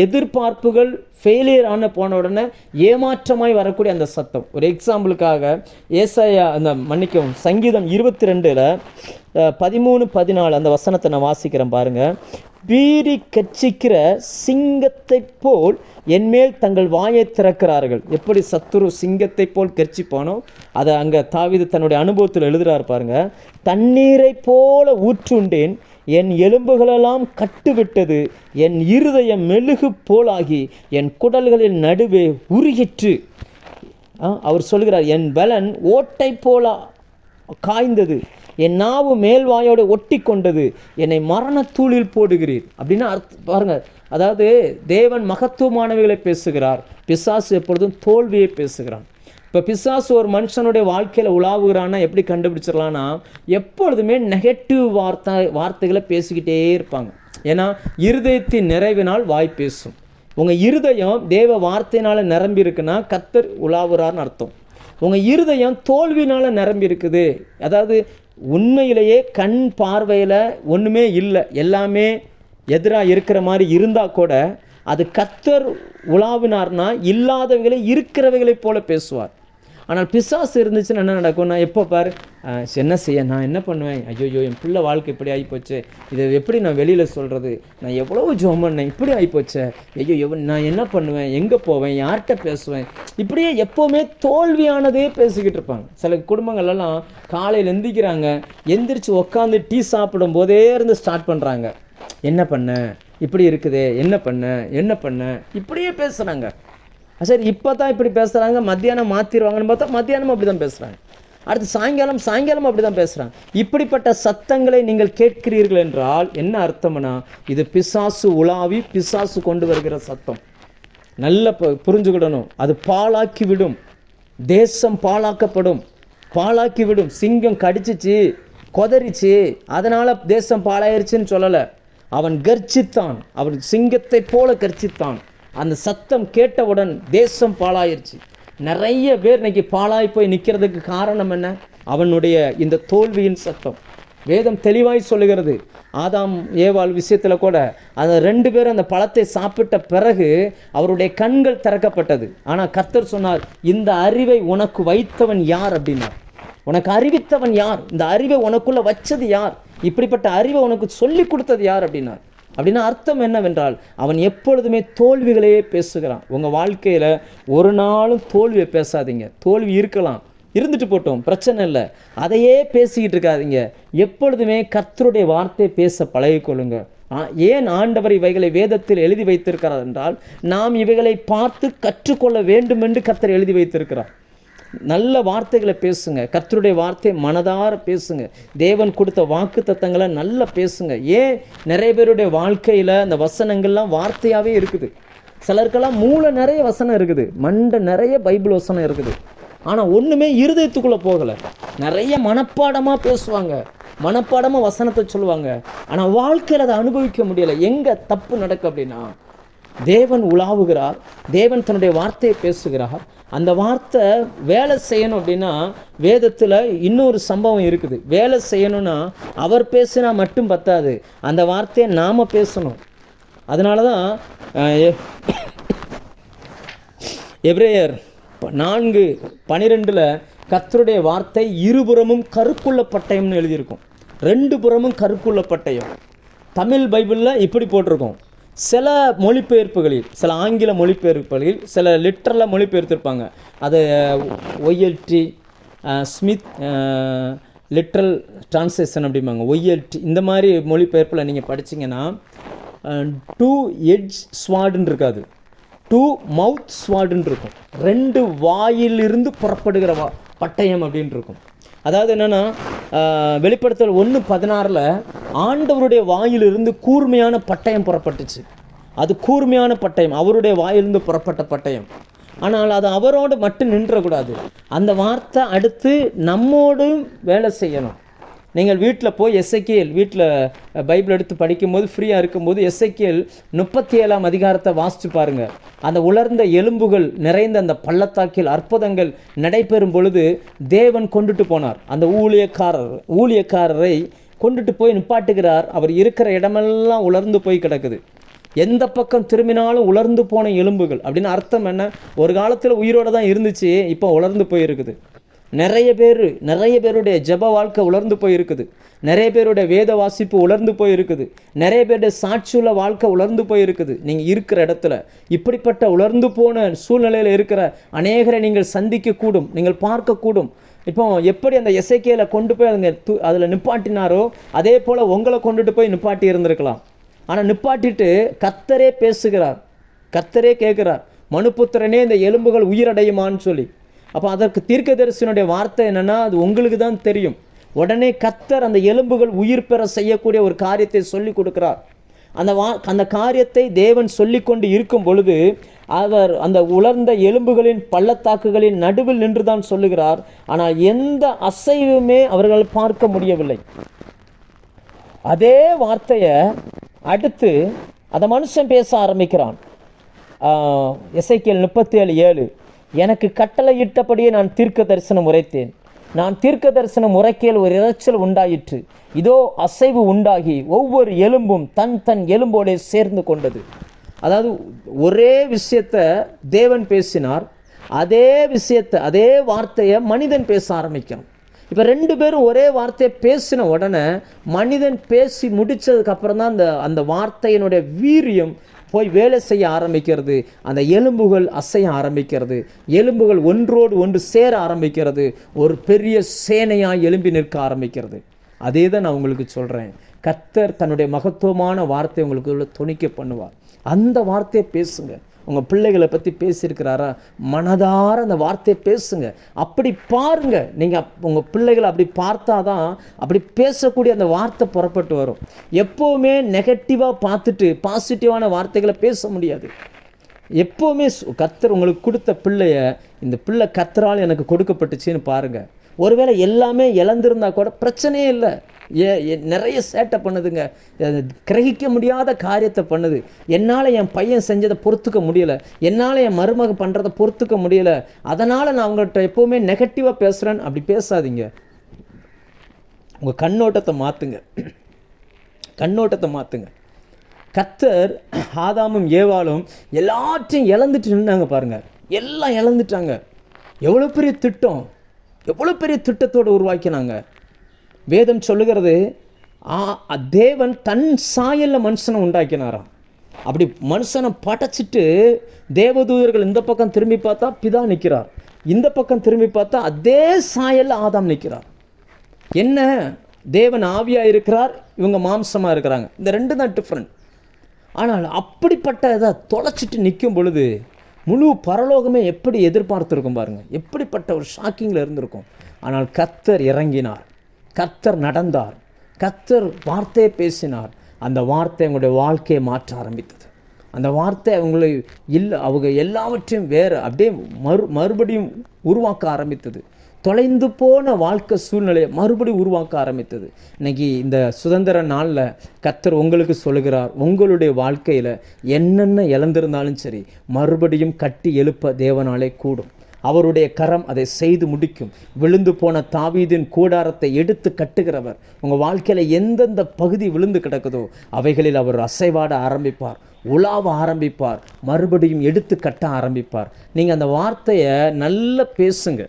எதிர்பார்ப்புகள் ஃபெயிலியர் ஆன போன உடனே ஏமாற்றமாய் வரக்கூடிய அந்த சத்தம். ஒரு எக்ஸாம்பிளுக்காக ஏசாயா சங்கீதம் 22 13-14 அந்த வசனத்தை நான் வாசிக்கிறேன் பாருங்க. பீறி கட்சிக்கிற சிங்கத்தை போல் என்மேல் தங்கள் வாயை திறக்கிறார்கள். எப்படி சத்துரு சிங்கத்தை போல் கர்ச்சிப்பானோ அதை அங்கே தாவீது தன்னுடைய அனுபவத்தில் எழுதுறாரு பாருங்க. தண்ணீரை போல ஊற்றுண்டேன், என் எலும்புகளெல்லாம் கட்டுவிட்டது, என் இருதயம் மெழுகு போலாகி என் குடல்களின் நடுவே உருகிற்று. அவர் சொல்கிறார், என் பலன் ஓட்டை போல காய்ந்தது, என் நாவு மேல்வாயோடு ஒட்டி கொண்டது, என்னை மரணத்தூளில் போடுகிறீர். அப்படின்னா பாருங்க, அதாவது தேவன் மகத்துவமானவைகளை பேசுகிறார், பிசாசு எப்பொழுதும் தோல்வியை பேசுகிறான். இப்போ பிசாசு ஒரு மனுஷனுடைய வாழ்க்கையில் உலாவுகிறான்னா எப்படி கண்டுபிடிச்சிடலான்னா, எப்பொழுதுமே நெகட்டிவ் வார்த்தைகளை பேசிக்கிட்டே இருப்பாங்க. ஏன்னா இருதயத்தின் நிறைவினால் வாய் பேசும். உங்கள் இருதயம் தேவ வார்த்தையினால் நிரம்பி இருக்குன்னா கர்த்தர் உலாவுறார்னு அர்த்தம். உங்கள் இருதயம் தோல்வினால் நிரம்பி இருக்குது, அதாவது உண்மையிலேயே கண் பார்வையில் ஒன்றுமே இல்லை, எல்லாமே எதிராக இருக்கிற மாதிரி இருந்தால் கூட அது கர்த்தர் உலாவினார்னா இல்லாதவைகளை இருக்கிறவைகளைப் போல பேசுவார். ஆனால் பிசாசு இருந்துச்சுன்னா என்ன நடக்கும்? நான் எப்போ பாரு என்ன செய்ய, நான் என்ன பண்ணுவேன், ஐயோ என் பிள்ளை வாழ்க்கை இப்படி ஆகிப்போச்சு, இதை எப்படி நான் வெளியில் சொல்கிறது, நான் எவ்வளோ ஜோம் பண்ணேன் இப்படி ஆகிப்போச்சே, ஐயோ நான் என்ன பண்ணுவேன், எங்கே போவேன், யார்கிட்ட பேசுவேன், இப்படியே எப்போவுமே தோல்வியானதே பேசிக்கிட்டு இருப்பாங்க. சில குடும்பங்கள்லாம் காலையில் எந்திரிச்சு உட்காந்து டீ சாப்பிடும் போதே இருந்து ஸ்டார்ட் பண்ணுறாங்க, என்ன பண்ண இப்படி இருக்குது, என்ன பண்ண இப்படியே பேசுகிறாங்க. சரி, இப்போ தான் இப்படி பேசுகிறாங்க, மத்தியானம் மாற்றிடுவாங்கன்னு பார்த்தா மத்தியானம் அப்படி தான் பேசுகிறாங்க, அடுத்து சாயங்காலம் அப்படி தான் பேசுகிறாங்க. இப்படிப்பட்ட சத்தங்களை நீங்கள் கேட்கிறீர்கள் என்றால் என்ன அர்த்தம்னா, இது பிசாசு உலாவி பிசாசு கொண்டு வருகிற சத்தம். நல்ல புரிஞ்சுக்கிடணும். அது பாழாக்கி விடும், தேசம் பாழாக்கி விடும். சிங்கம் கடிச்சிச்சு, கொதறிச்சு, அதனால் தேசம் பாழாயிருச்சுன்னு சொல்லலை. அவன் கர்ச்சித்தான், அவன் சிங்கத்தை போல கர்ச்சித்தான். அந்த சத்தம் கேட்டவுடன் தேசம் பாழாயிருச்சு. நிறைய பேர் இன்னைக்கு பாழாய் போய் நிற்கிறதுக்கு காரணம் என்ன? அவனுடைய இந்த தோல்வியின் சத்தம். வேதம் தெளிவாய் சொல்லுகிறது. ஆதாம் ஏவாள் விஷயத்தில் கூட அந்த 2 பேரும் அந்த பழத்தை சாப்பிட்ட பிறகு அவருடைய கண்கள் திறக்கப்பட்டது. ஆனால் கர்த்தர் சொன்னார், இந்த அறிவை உனக்கு வைத்தவன் யார் அப்படின்னார். உனக்கு அறிவித்தவன் யார்? இந்த அறிவை உனக்குள்ள வச்சது யார்? இப்படிப்பட்ட அறிவை உனக்கு சொல்லி கொடுத்தது யார் அப்படின்னார். அப்படின்னா அர்த்தம் என்னவென்றால், அவன் எப்பொழுதுமே தோல்விகளையே பேசுகிறான். உங்கள் வாழ்க்கையில் ஒரு நாளும் தோல்வியை பேசாதீங்க. தோல்வி இருக்கலாம், இருந்துட்டு போட்டோம், பிரச்சனை இல்லை, அதையே பேசிக்கிட்டு இருக்காதீங்க. எப்பொழுதுமே கர்த்தருடைய வார்த்தையை பேச பழகிக்கொள்ளுங்க. ஏன் ஆண்டவர் இவைகளை வேதத்தில் எழுதி வைத்திருக்கிறார் என்றால், நாம் இவைகளை பார்த்து கற்றுக்கொள்ள வேண்டும் என்று கர்த்தர் எழுதி வைத்திருக்கிறார். நல்ல வார்த்தைகளை பேசுங்க, கர்த்தருடைய வார்த்தையை மனதார பேசுங்க, தேவன் கொடுத்த வாக்கு தத்தங்களை நல்லா பேசுங்க. ஏன் நிறைய பேருடைய வாழ்க்கையில் அந்த வசனங்கள்லாம் வார்த்தையாகவே இருக்குது. சிலருக்கெல்லாம் மூளை நிறைய வசனம் இருக்குது, மண்டை நிறைய பைபிள் வசனம் இருக்குது, ஆனால் ஒன்றுமே இருதயத்துக்குள்ளே போகலை. நிறைய மனப்பாடமாக பேசுவாங்க, மனப்பாடமாக வசனத்தை சொல்லுவாங்க, ஆனால் வாழ்க்கையில் அதை அனுபவிக்க முடியலை. எங்கே தப்பு நடக்கு அப்படின்னா, தேவன் உலாவுகிறார், தேவன் தன்னுடைய வார்த்தையை பேசுகிறார். அந்த வார்த்தை வேலை செய்யணும் அப்படின்னா வேதத்தில் இன்னொரு சம்பவம் இருக்குது. வேலை செய்யணும்னா அவர் பேசினா மட்டும் பத்தாது, அந்த வார்த்தையை நாம் பேசணும். அதனால தான் எபிரேயர் 4:12 கர்த்தருடைய வார்த்தை இருபுறமும் கருக்குள்ள பட்டயம்னு எழுதியிருக்கும். 2 புறமும் கருக்குள்ள பட்டயம். தமிழ் பைபிளில் இப்படி போட்டிருக்கோம். சில மொழிபெயர்ப்புகளில், சில ஆங்கில மொழிபெயர்ப்புகளில் சில லிட்டரில் மொழிபெயர்த்திருப்பாங்க. அது ஒய்எல்டி ஸ்மித் லிட்ரல் டிரான்ஸ்லேஷன் அப்படிம்பாங்க, ஒய்எல்டி. இந்த மாதிரி மொழிபெயர்ப்பில் நீங்கள் படிச்சிங்கன்னா 2 எட்ஜ் ஸ்வார்டுன்னு இருக்காது, 2 மவுத் ஸ்வார்டுன்னு இருக்கும். 2 வாயிலிருந்து புறப்படுகிற பட்டயம் அப்படின்னு இருக்கும். அதாவது என்னென்னா, வெளிப்படுத்தல் 1:16 ஆண்டவருடைய வாயிலிருந்து கூர்மையான பட்டயம் புறப்பட்டுச்சு. அது கூர்மையான பட்டயம், அவருடைய வாயிலிருந்து புறப்பட்ட பட்டயம். ஆனால் அது அவரோடு மட்டும் நின்றக்கூடாது, அந்த வார்த்தை அடுத்து நம்மோடும் வேலை செய்யணும். நீங்கள் வீட்டில் போய் எசேக்கியேல், வீட்டில் பைபிள் எடுத்து படிக்கும்போது ஃப்ரீயாக இருக்கும்போது எசேக்கியேல் 37ஆம் அதிகாரத்தை வாசித்து பாருங்கள். அந்த உலர்ந்த எலும்புகள் நிறைந்த அந்த பள்ளத்தாக்கில் அற்புதங்கள் நடைபெறும் பொழுது தேவன் கொண்டுட்டு போனார். அந்த ஊழியக்காரரை கொண்டுட்டு போய் நிப்பாட்டுகிறார். அவர் இருக்கிற இடமெல்லாம் உலர்ந்து போய் கிடக்குது. எந்த பக்கம் திரும்பினாலும் உலர்ந்து போன எலும்புகள் அப்படின்னு அர்த்தம் என்ன? ஒரு காலத்தில் உயிரோடு தான் இருந்துச்சு, இப்போ உலர்ந்து போயிருக்குது. நிறைய பேருடைய ஜெப வாழ்க்கை உலர்ந்து போயிருக்குது. நிறைய பேருடைய வேத வாசிப்பு உலர்ந்து போயிருக்குது. நிறைய பேருடைய சாட்சியுள்ள வாழ்க்கை உலர்ந்து போயிருக்குது. நீங்கள் இருக்கிற இடத்துல இப்படிப்பட்ட உலர்ந்து போன சூழ்நிலையில் இருக்கிற அநேகரை நீங்கள் சந்திக்கக்கூடும், நீங்கள் பார்க்கக்கூடும். இப்போ எப்படி அந்த எசேக்கியேலை கொண்டு போய் அதில் நிப்பாட்டினாரோ அதே போல் உங்களை கொண்டுட்டு போய் நிப்பாட்டி இருந்திருக்கலாம். ஆனால் நிப்பாட்டிட்டு கர்த்தரே பேசுகிறார், கர்த்தரே கேட்குறார், மனுபுத்திரனே இந்த எலும்புகள் உயிரடையுமான்னு சொல்லி. அப்போ அதற்கு தீர்க்கதரிசனுடைய வார்த்தை என்னென்னா, அது உங்களுக்கு தான் தெரியும். உடனே கர்த்தர் அந்த எலும்புகள் உயிர் பெற செய்யக்கூடிய ஒரு காரியத்தை சொல்லி கொடுக்கிறார். அந்த காரியத்தை தேவன் சொல்லி கொண்டு இருக்கும் பொழுது அவர் அந்த உலர்ந்த எலும்புகளின் பள்ளத்தாக்குகளின் நடுவில் நின்று தான் சொல்லுகிறார். ஆனால் எந்த அசைவுமே அவர்கள் பார்க்க முடியவில்லை. அதே வார்த்தையை அடுத்து அந்த மனுஷன் பேச ஆரம்பிக்கிறான். எசேக்கியேல் 37:7, எனக்கு கட்டளையிட்டபடியே நான் தீர்க்க தரிசனம் உரைத்தேன். நான் தீர்க்க தரிசனம் உரைக்கையில் ஒரு இரைச்சல் உண்டாயிற்று. இதோ அசைவு உண்டாகி ஒவ்வொரு எலும்பும் தன் தன் எலும்போடு சேர்ந்து கொண்டது. அதாவது ஒரே விஷயத்தை தேவன் பேசினார், அதே விஷயத்தை அதே வார்த்தையை மனிதன் பேச ஆரம்பிக்கணும். இப்போ 2 பேரும் ஒரே வார்த்தையை பேசின உடனே மனிதன் பேசி முடித்ததுக்கு அப்புறம் தான் அந்த வார்த்தையினுடைய வீரியம் போய் வேலை செய்ய ஆரம்பிக்கிறது. அந்த எலும்புகள் அசைய ஆரம்பிக்கிறது, எலும்புகள் ஒன்றோடு ஒன்று சேர ஆரம்பிக்கிறது, ஒரு பெரிய சேனையாக எழும்பி நிற்க ஆரம்பிக்கிறது. அதே தான் நான் உங்களுக்கு சொல்கிறேன். கர்த்தர் தன்னுடைய மகத்துவமான வார்த்தை உங்களுக்கு துணிக்க பண்ணுவார். அந்த வார்த்தையை பேசுங்க. உங்கள் பிள்ளைகளை பற்றி பேசியிருக்கிறாரா? மனதார அந்த வார்த்தையை பேசுங்க. அப்படி பாருங்க. நீங்கள் உங்கள் பிள்ளைகளை அப்படி பார்த்தா தான் அப்படி பேசக்கூடிய அந்த வார்த்தை புறப்பட்டு வரும். எப்போவுமே நெகட்டிவாக பார்த்துட்டு பாசிட்டிவான வார்த்தைகளை பேச முடியாது. எப்போவுமே கர்த்தர் உங்களுக்கு கொடுத்த பிள்ளைய, இந்த பிள்ளை கர்த்தரால் எனக்கு கொடுக்கப்பட்டுச்சின்னு பாருங்கள். ஒருவேளை எல்லாமே இழந்திருந்தா கூட பிரச்சனையே இல்லை. நிறைய சேட்டை பண்ணுதுங்க, கிரகிக்க முடியாத காரியத்தை பண்ணுது. என்னால் என் பையன் செஞ்சதை பொறுத்துக்க முடியலை, என்னால் என் மருமக பண்ணுறதை பொறுத்துக்க முடியலை, அதனால் நான் அவங்கள்ட்ட எப்போவுமே நெகட்டிவாக பேசுகிறேன்னு அப்படி பேசாதீங்க. உங்கள் கண்ணோட்டத்தை மாற்றுங்க, கண்ணோட்டத்தை மாற்றுங்க. கர்த்தர் ஆதாமும் ஏவாளும் எல்லாத்தையும் இழந்துட்டு நின்னாங்க பாருங்கள். எல்லாம் இழந்துட்டாங்க. எவ்வளோ பெரிய திட்டம், எவ்வளோ பெரிய திட்டத்தோடு உருவாக்கினாங்க. வேதம் சொல்லுகிறது, தேவன் தன் சாயலில் மனுஷனை உண்டாக்கினாராம். அப்படி மனுஷனை படைச்சிட்டு தேவதூதர்கள் இந்த பக்கம் திரும்பி பார்த்தா பிதா நிற்கிறார், இந்த பக்கம் திரும்பி பார்த்தா அதே சாயலில் ஆதாம் நிற்கிறார். என்ன, தேவன் ஆவியாக இருக்கிறார், இவங்க மாம்சமாக இருக்கிறாங்க. இந்த 2 தான் டிஃப்ரெண்ட். ஆனால் அப்படிப்பட்ட இதை தொலைச்சிட்டு நிற்கும் பொழுது முழு பரலோகமே எப்படி எதிர்பார்த்துருக்கும் பாருங்கள். எப்படிப்பட்ட ஒரு ஷாக்கிங்கில் இருந்திருக்கும். ஆனால் கர்த்தர் இறங்கினார், கர்த்தர் நடந்தார், கர்த்தர் வார்த்தையை பேசினார். அந்த வார்த்தை அவங்களுடைய வாழ்க்கையை மாற்ற ஆரம்பித்தது. அந்த வார்த்தை அவங்க எல்லாவற்றையும் வேறு அப்படியே மறுபடியும் உருவாக்க ஆரம்பித்தது. தொலைந்து போன வாழ்க்கை சூழ்நிலையை மறுபடியும் உருவாக்க ஆரம்பித்தது. இன்றைக்கி இந்த சுதந்திர நாளில் கர்த்தர் உங்களுக்கு சொல்லுகிறார், உங்களுடைய வாழ்க்கையில் என்னென்ன இழந்திருந்தாலும் சரி மறுபடியும் கட்டி எழுப்ப தேவனாலே கூடும். அவருடைய கரம் அதை செய்து முடிக்கும். விழுந்து போன தாவீதின் கூடாரத்தை எடுத்து கட்டுகிறவர். உங்கள் வாழ்க்கையில் எந்தெந்த பகுதி விழுந்து கிடக்குதோ அவைகளில் அவர் அசைவாட ஆரம்பிப்பார், உலாவ ஆரம்பிப்பார், மறுபடியும் எடுத்து கட்ட ஆரம்பிப்பார். நீங்கள் அந்த வார்த்தையை நல்லா பேசுங்க.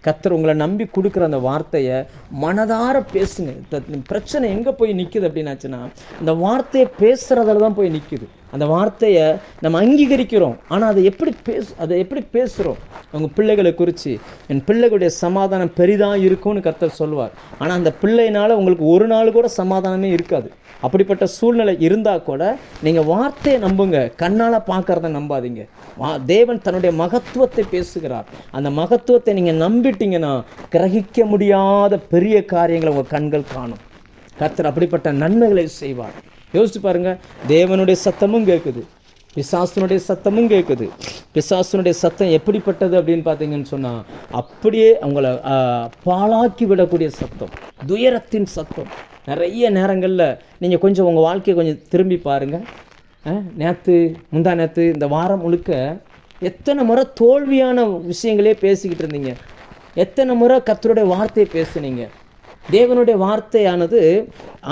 கர்த்தர் உங்களை நம்பி கொடுக்குற அந்த வார்த்தையை மனதார பேசுங்க. பிரச்சனை எங்கே போய் நிற்குது அப்படின்னாச்சுன்னா, அந்த வார்த்தையை பேசுகிறதில் தான் போய் நிற்குது. அந்த வார்த்தையை நம்ம அங்கீகரிக்கிறோம், ஆனால் அதை எப்படி பேசுகிறோம். உங்கள் பிள்ளைகளை குறித்து, என் பிள்ளைகளுடைய சமாதானம் பெரிதாக இருக்கும்னு கர்த்தர் சொல்லுவார். ஆனால் அந்த பிள்ளையினால் உங்களுக்கு ஒரு நாள் கூட சமாதானமே இருக்காது. அப்படிப்பட்ட சூழ்நிலை இருந்தால் கூட நீங்கள் வார்த்தையை நம்புங்க, கண்ணால் பார்க்குறத நம்பாதீங்க. தேவன் தன்னுடைய மகத்துவத்தை பேசுகிறார். அந்த மகத்துவத்தை நீங்கள் நம்பிட்டீங்கன்னா கிரகிக்க முடியாத பெரிய காரியங்களை உங்கள் கண்கள் காணும். கர்த்தர் அப்படிப்பட்ட நன்மைகளை செய்வார். யோசிச்சு பாருங்கள். தேவனுடைய சத்தமும் கேட்குது, பிசாசனுடைய சத்தமும் கேட்குது. பிசாசனுடைய சத்தம் எப்படிப்பட்டது அப்படின்னு பார்த்தீங்கன்னு சொன்னால், அப்படியே அவங்கள பாழாக்கி விடக்கூடிய சத்தம், துயரத்தின் சத்தம். நிறைய நேரங்களில் நீங்கள் கொஞ்சம் உங்கள் வாழ்க்கையை கொஞ்சம் திரும்பி பாருங்கள். முந்தா நேற்று இந்த வாரம் முழுக்க எத்தனை முறை தோல்வியான விஷயங்களே பேசிக்கிட்டு இருந்தீங்க, எத்தனை முறை கர்த்தருடைய வார்த்தையை பேசுனீங்க. தேவனுடைய வார்த்தையானது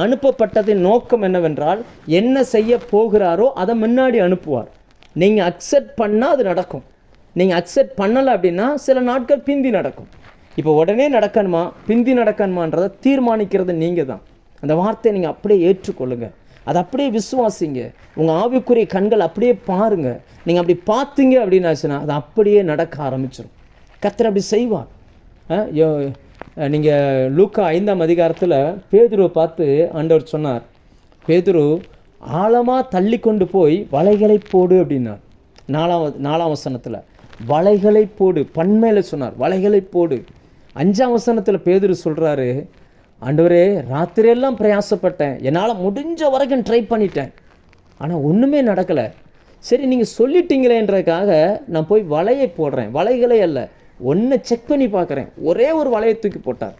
அனுப்பப்பட்டதின் நோக்கம் என்னவென்றால், என்ன செய்ய போகிறாரோ அதை முன்னாடி அனுப்புவார். நீங்கள் அக்செப்ட் பண்ணால் அது நடக்கும். நீங்கள் அக்செப்ட் பண்ணலை அப்படின்னா சில நாட்கள் பிந்தி நடக்கும். இப்போ உடனே நடக்கணுமா பிந்தி நடக்கணுமான்றதை தீர்மானிக்கிறது நீங்கள் தான். அந்த வார்த்தையை நீங்கள் அப்படியே ஏற்றுக்கொள்ளுங்க, அதை அப்படியே விசுவாசிங்க. உங்கள் ஆவிக்குரிய கண்கள் அப்படியே பாருங்கள். நீங்கள் அப்படி பார்த்தீங்க அப்படின்னாச்சுன்னா அது அப்படியே நடக்க ஆரம்பிச்சிடும். கர்த்தர் அப்படி செய்வார். நீங்கள் லூக்கா 5ஆம் அதிகாரத்தில் பேதுருவை பார்த்து ஆண்டவர் சொன்னார், பேதுரு ஆழமாக தள்ளி கொண்டு போய் வலைகளை போடு அப்படின்னார். 4ஆம் வசனத்தில் வலைகளை போடு, பன்மையில் சொன்னார், வலைகளை போடு. 5ஆம் வசனத்தில் பேதுரு சொல்கிறாரு, ஆண்டவரே ராத்திரியெல்லாம் பிரயாசப்பட்டேன், என்னால் முடிஞ்ச வரைக்கும் ட்ரை பண்ணிட்டேன், ஆனால் ஒன்றுமே நடக்கலை. சரி நீங்கள் சொல்லிட்டீங்களேன்றதுக்காக நான் போய் வலையை போடுறேன். வலைகளே அல்ல, ஒன்றை செக் பண்ணி பார்க்குறேன். ஒரே ஒரு வலையை தூக்கி போட்டார்.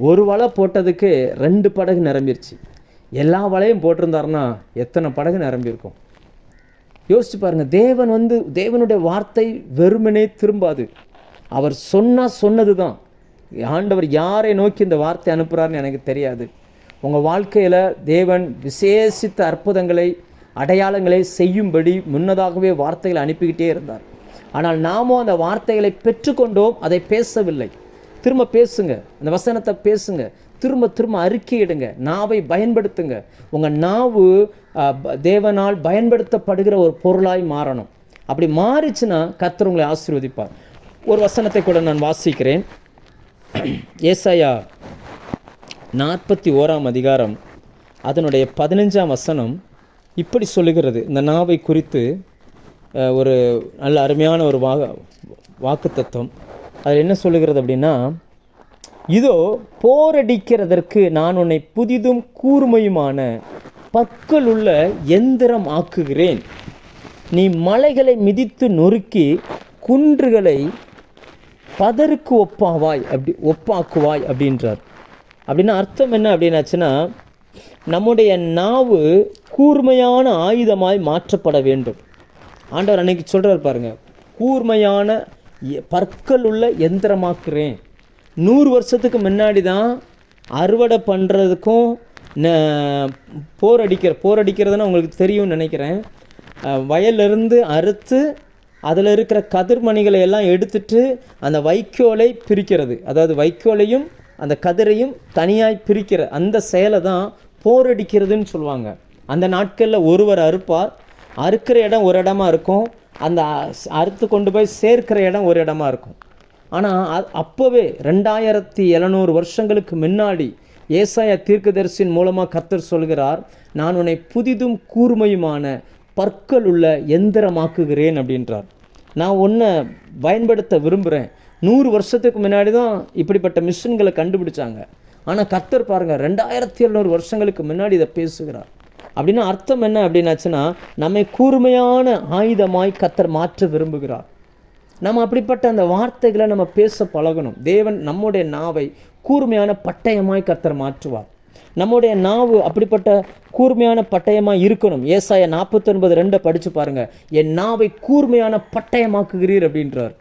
ஒரு வலை போட்டதுக்கு 2 படகு நிரம்பிருச்சு. எல்லா வலையும் போட்டிருந்தாருன்னா எத்தனை படகு நிரம்பியிருக்கும் யோசிச்சு பாருங்கள். தேவனுடைய வார்த்தை வெறுமனே திரும்பாது. அவர் சொன்னது தான். ஆண்டவர் யாரை நோக்கி இந்த வார்த்தை அனுப்புகிறாருன்னு எனக்கு தெரியாது. உங்கள் வாழ்க்கையில் தேவன் விசேஷித்த அற்புதங்களை அடையாளங்களை செய்யும்படி முன்னதாகவே வார்த்தைகளை அனுப்பிக்கிட்டே இருந்தார். ஆனால் நாமும் அந்த வார்த்தைகளை பெற்றுக்கொண்டோம், அதை பேசவில்லை. திரும்ப பேசுங்க, அந்த வசனத்தை பேசுங்க, திரும்ப அறிக்கையிடுங்க, நாவை பயன்படுத்துங்க. உங்கள் நாவு தேவனால் பயன்படுத்தப்படுகிற ஒரு பொருளாய் மாறணும். அப்படி மாறிச்சுன்னா கர்த்தர் உங்களை ஆசீர்வதிப்பார். ஒரு வசனத்தை கூட நான் வாசிக்கிறேன். ஏசாயா 41ஆம் அதிகாரம் அதனுடைய 15ஆம் வசனம் இப்படி சொல்லுகிறது. இந்த நாவை குறித்து ஒரு நல்ல அருமையான ஒரு வாக்குத்தத்தம். அதில் என்ன சொல்லுகிறது அப்படின்னா, இதோ போரடிக்கிறதற்கு நான் உன்னை புதிதும் கூர்மையுமான பற்கள் உள்ள எந்திரம் ஆக்குகிறேன். நீ மலைகளை மிதித்து நொறுக்கி குன்றுகளை பதருக்கு ஒப்பாக்குவாய் அப்படின்றார். அப்படின்னா அர்த்தம் என்ன அப்படின்னாச்சுன்னா, நம்முடைய நாவு கூர்மையான ஆயுதமாய் மாற்றப்பட வேண்டும். ஆண்டவர் அன்னைக்கு சொல்கிறார் பாருங்க, கூர்மையான பற்கள் உள்ள எந்திரமாக்குறேன். 100 வருஷத்துக்கு முன்னாடி தான் அறுவடை பண்ணுறதுக்கும் போரடிக்கிறதுனா உங்களுக்கு தெரியும்னு நினைக்கிறேன். வயலிருந்து அறுத்து அதில் இருக்கிற கதிர்மணிகளை எல்லாம் எடுத்துட்டு அந்த வைக்கோலை பிரிக்கிறது, அதாவது வைக்கோலையும் அந்த கதிரையும் தனியாய் பிரிக்கிற அந்த செயலை தான் போரடிக்கிறதுன்னு சொல்லுவாங்க. அந்த நாட்களில் ஒருவர் அறுப்பார், அறுக்கிற இடம் ஒரு இடமா இருக்கும், அந்த அறுத்து கொண்டு போய் சேர்க்கிற இடம் ஒரு இடமா இருக்கும். ஆனால் அப்போவே 2700 வருஷங்களுக்கு முன்னாடி ஏசாயா தீர்க்கதரிசியின் மூலமாக கர்த்தர் சொல்கிறார், நான் உன்னை புதிதும் கூர்மையுமான பற்கள் உள்ள எந்திரமாக்குகிறேன் அப்படின்றார். நான் ஒன்றை பயன்படுத்த விரும்புகிறேன். 100 வருஷத்துக்கு முன்னாடி தான் இப்படிப்பட்ட மிஷின்களை கண்டுபிடிச்சாங்க. ஆனால் கர்த்தர் பாருங்கள் 2700 வருஷங்களுக்கு முன்னாடி இதை பேசுகிறார். அப்படின்னா அர்த்தம் என்ன அப்படின்னாச்சுன்னா, நம்மை கூர்மையான ஆயுதமாய் கர்த்தர் மாற்ற விரும்புகிறார். நம்ம அப்படிப்பட்ட அந்த வார்த்தைகளை நம்ம பேச பழகணும். தேவன் நம்முடைய நாவை கூர்மையான பட்டயமாய் கர்த்தர் மாற்றுவார். நம்முடைய நாவு அப்படிப்பட்ட கூர்மையான பட்டயமாக இருக்கணும். ஏசாயா 49:2 படித்து பாருங்கள், என் நாவை கூர்மையான பட்டயமாக்குகிறீர் அப்படின்றார்.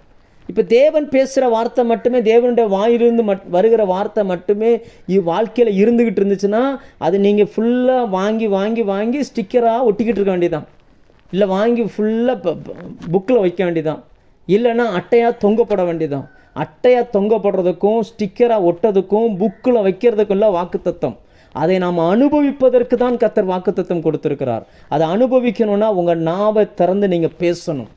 இப்போ தேவன் பேசுகிற வார்த்தை மட்டுமே, தேவனுடைய வாயிலிருந்து வருகிற வார்த்தை மட்டுமே வாழ்க்கையில் இருந்துக்கிட்டு இருந்துச்சுன்னா அது நீங்கள் ஃபுல்லாக வாங்கி ஸ்டிக்கராக ஒட்டிக்கிட்டு இருக்க வேண்டியதான், இல்லை வாங்கி ஃபுல்லாக புக்கில் வைக்க வேண்டியதான், இல்லைன்னா அட்டையாக தொங்கப்பட வேண்டியதான். அட்டையாக தொங்கப்படுறதுக்கும் ஸ்டிக்கராக ஒட்டதுக்கும் புக்கில் வைக்கிறதுக்குள்ள வாக்குத்தத்தம். அதை நாம் அனுபவிப்பதற்கு தான் கர்த்தர் வாக்குத்தத்தம் கொடுத்துருக்கிறார். அதை அனுபவிக்கணும்னா உங்கள் நாவை திறந்து நீங்கள் பேசணும்.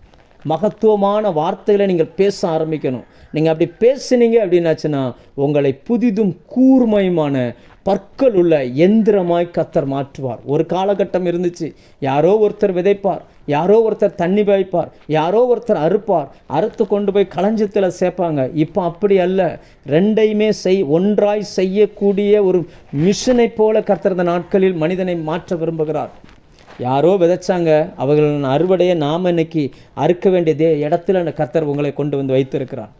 மகத்துவமான வார்த்தைகளை நீங்கள் பேச ஆரம்பிக்கணும். நீங்கள் அப்படி பேசுனீங்க அப்படின்னாச்சுன்னா உங்களை புதிதும் கூர்மையுமான பற்கள் உள்ள எந்திரமாய் கர்த்தர் மாற்றுவார். ஒரு காலகட்டம் இருந்துச்சு, யாரோ ஒருத்தர் விதைப்பார், யாரோ ஒருத்தர் தண்ணி பாய்ப்பார், யாரோ ஒருத்தர் அறுப்பார், அறுத்து கொண்டு போய் களஞ்சத்தில் சேர்ப்பாங்க. இப்போ அப்படி அல்ல, ரெண்டையுமே ஒன்றாய் செய்யக்கூடிய ஒரு மிஷினை போல கர்த்தர் இந்த நாட்களில் மனிதனை மாற்ற விரும்புகிறார். யாரோ விதைச்சாங்க, அவர்கள் அறுவடையை நாம் இன்னைக்கு அறுக்க வேண்டிய இடத்துல கர்த்தர் உங்களை கொண்டு வந்து வைத்திருக்கிறார்.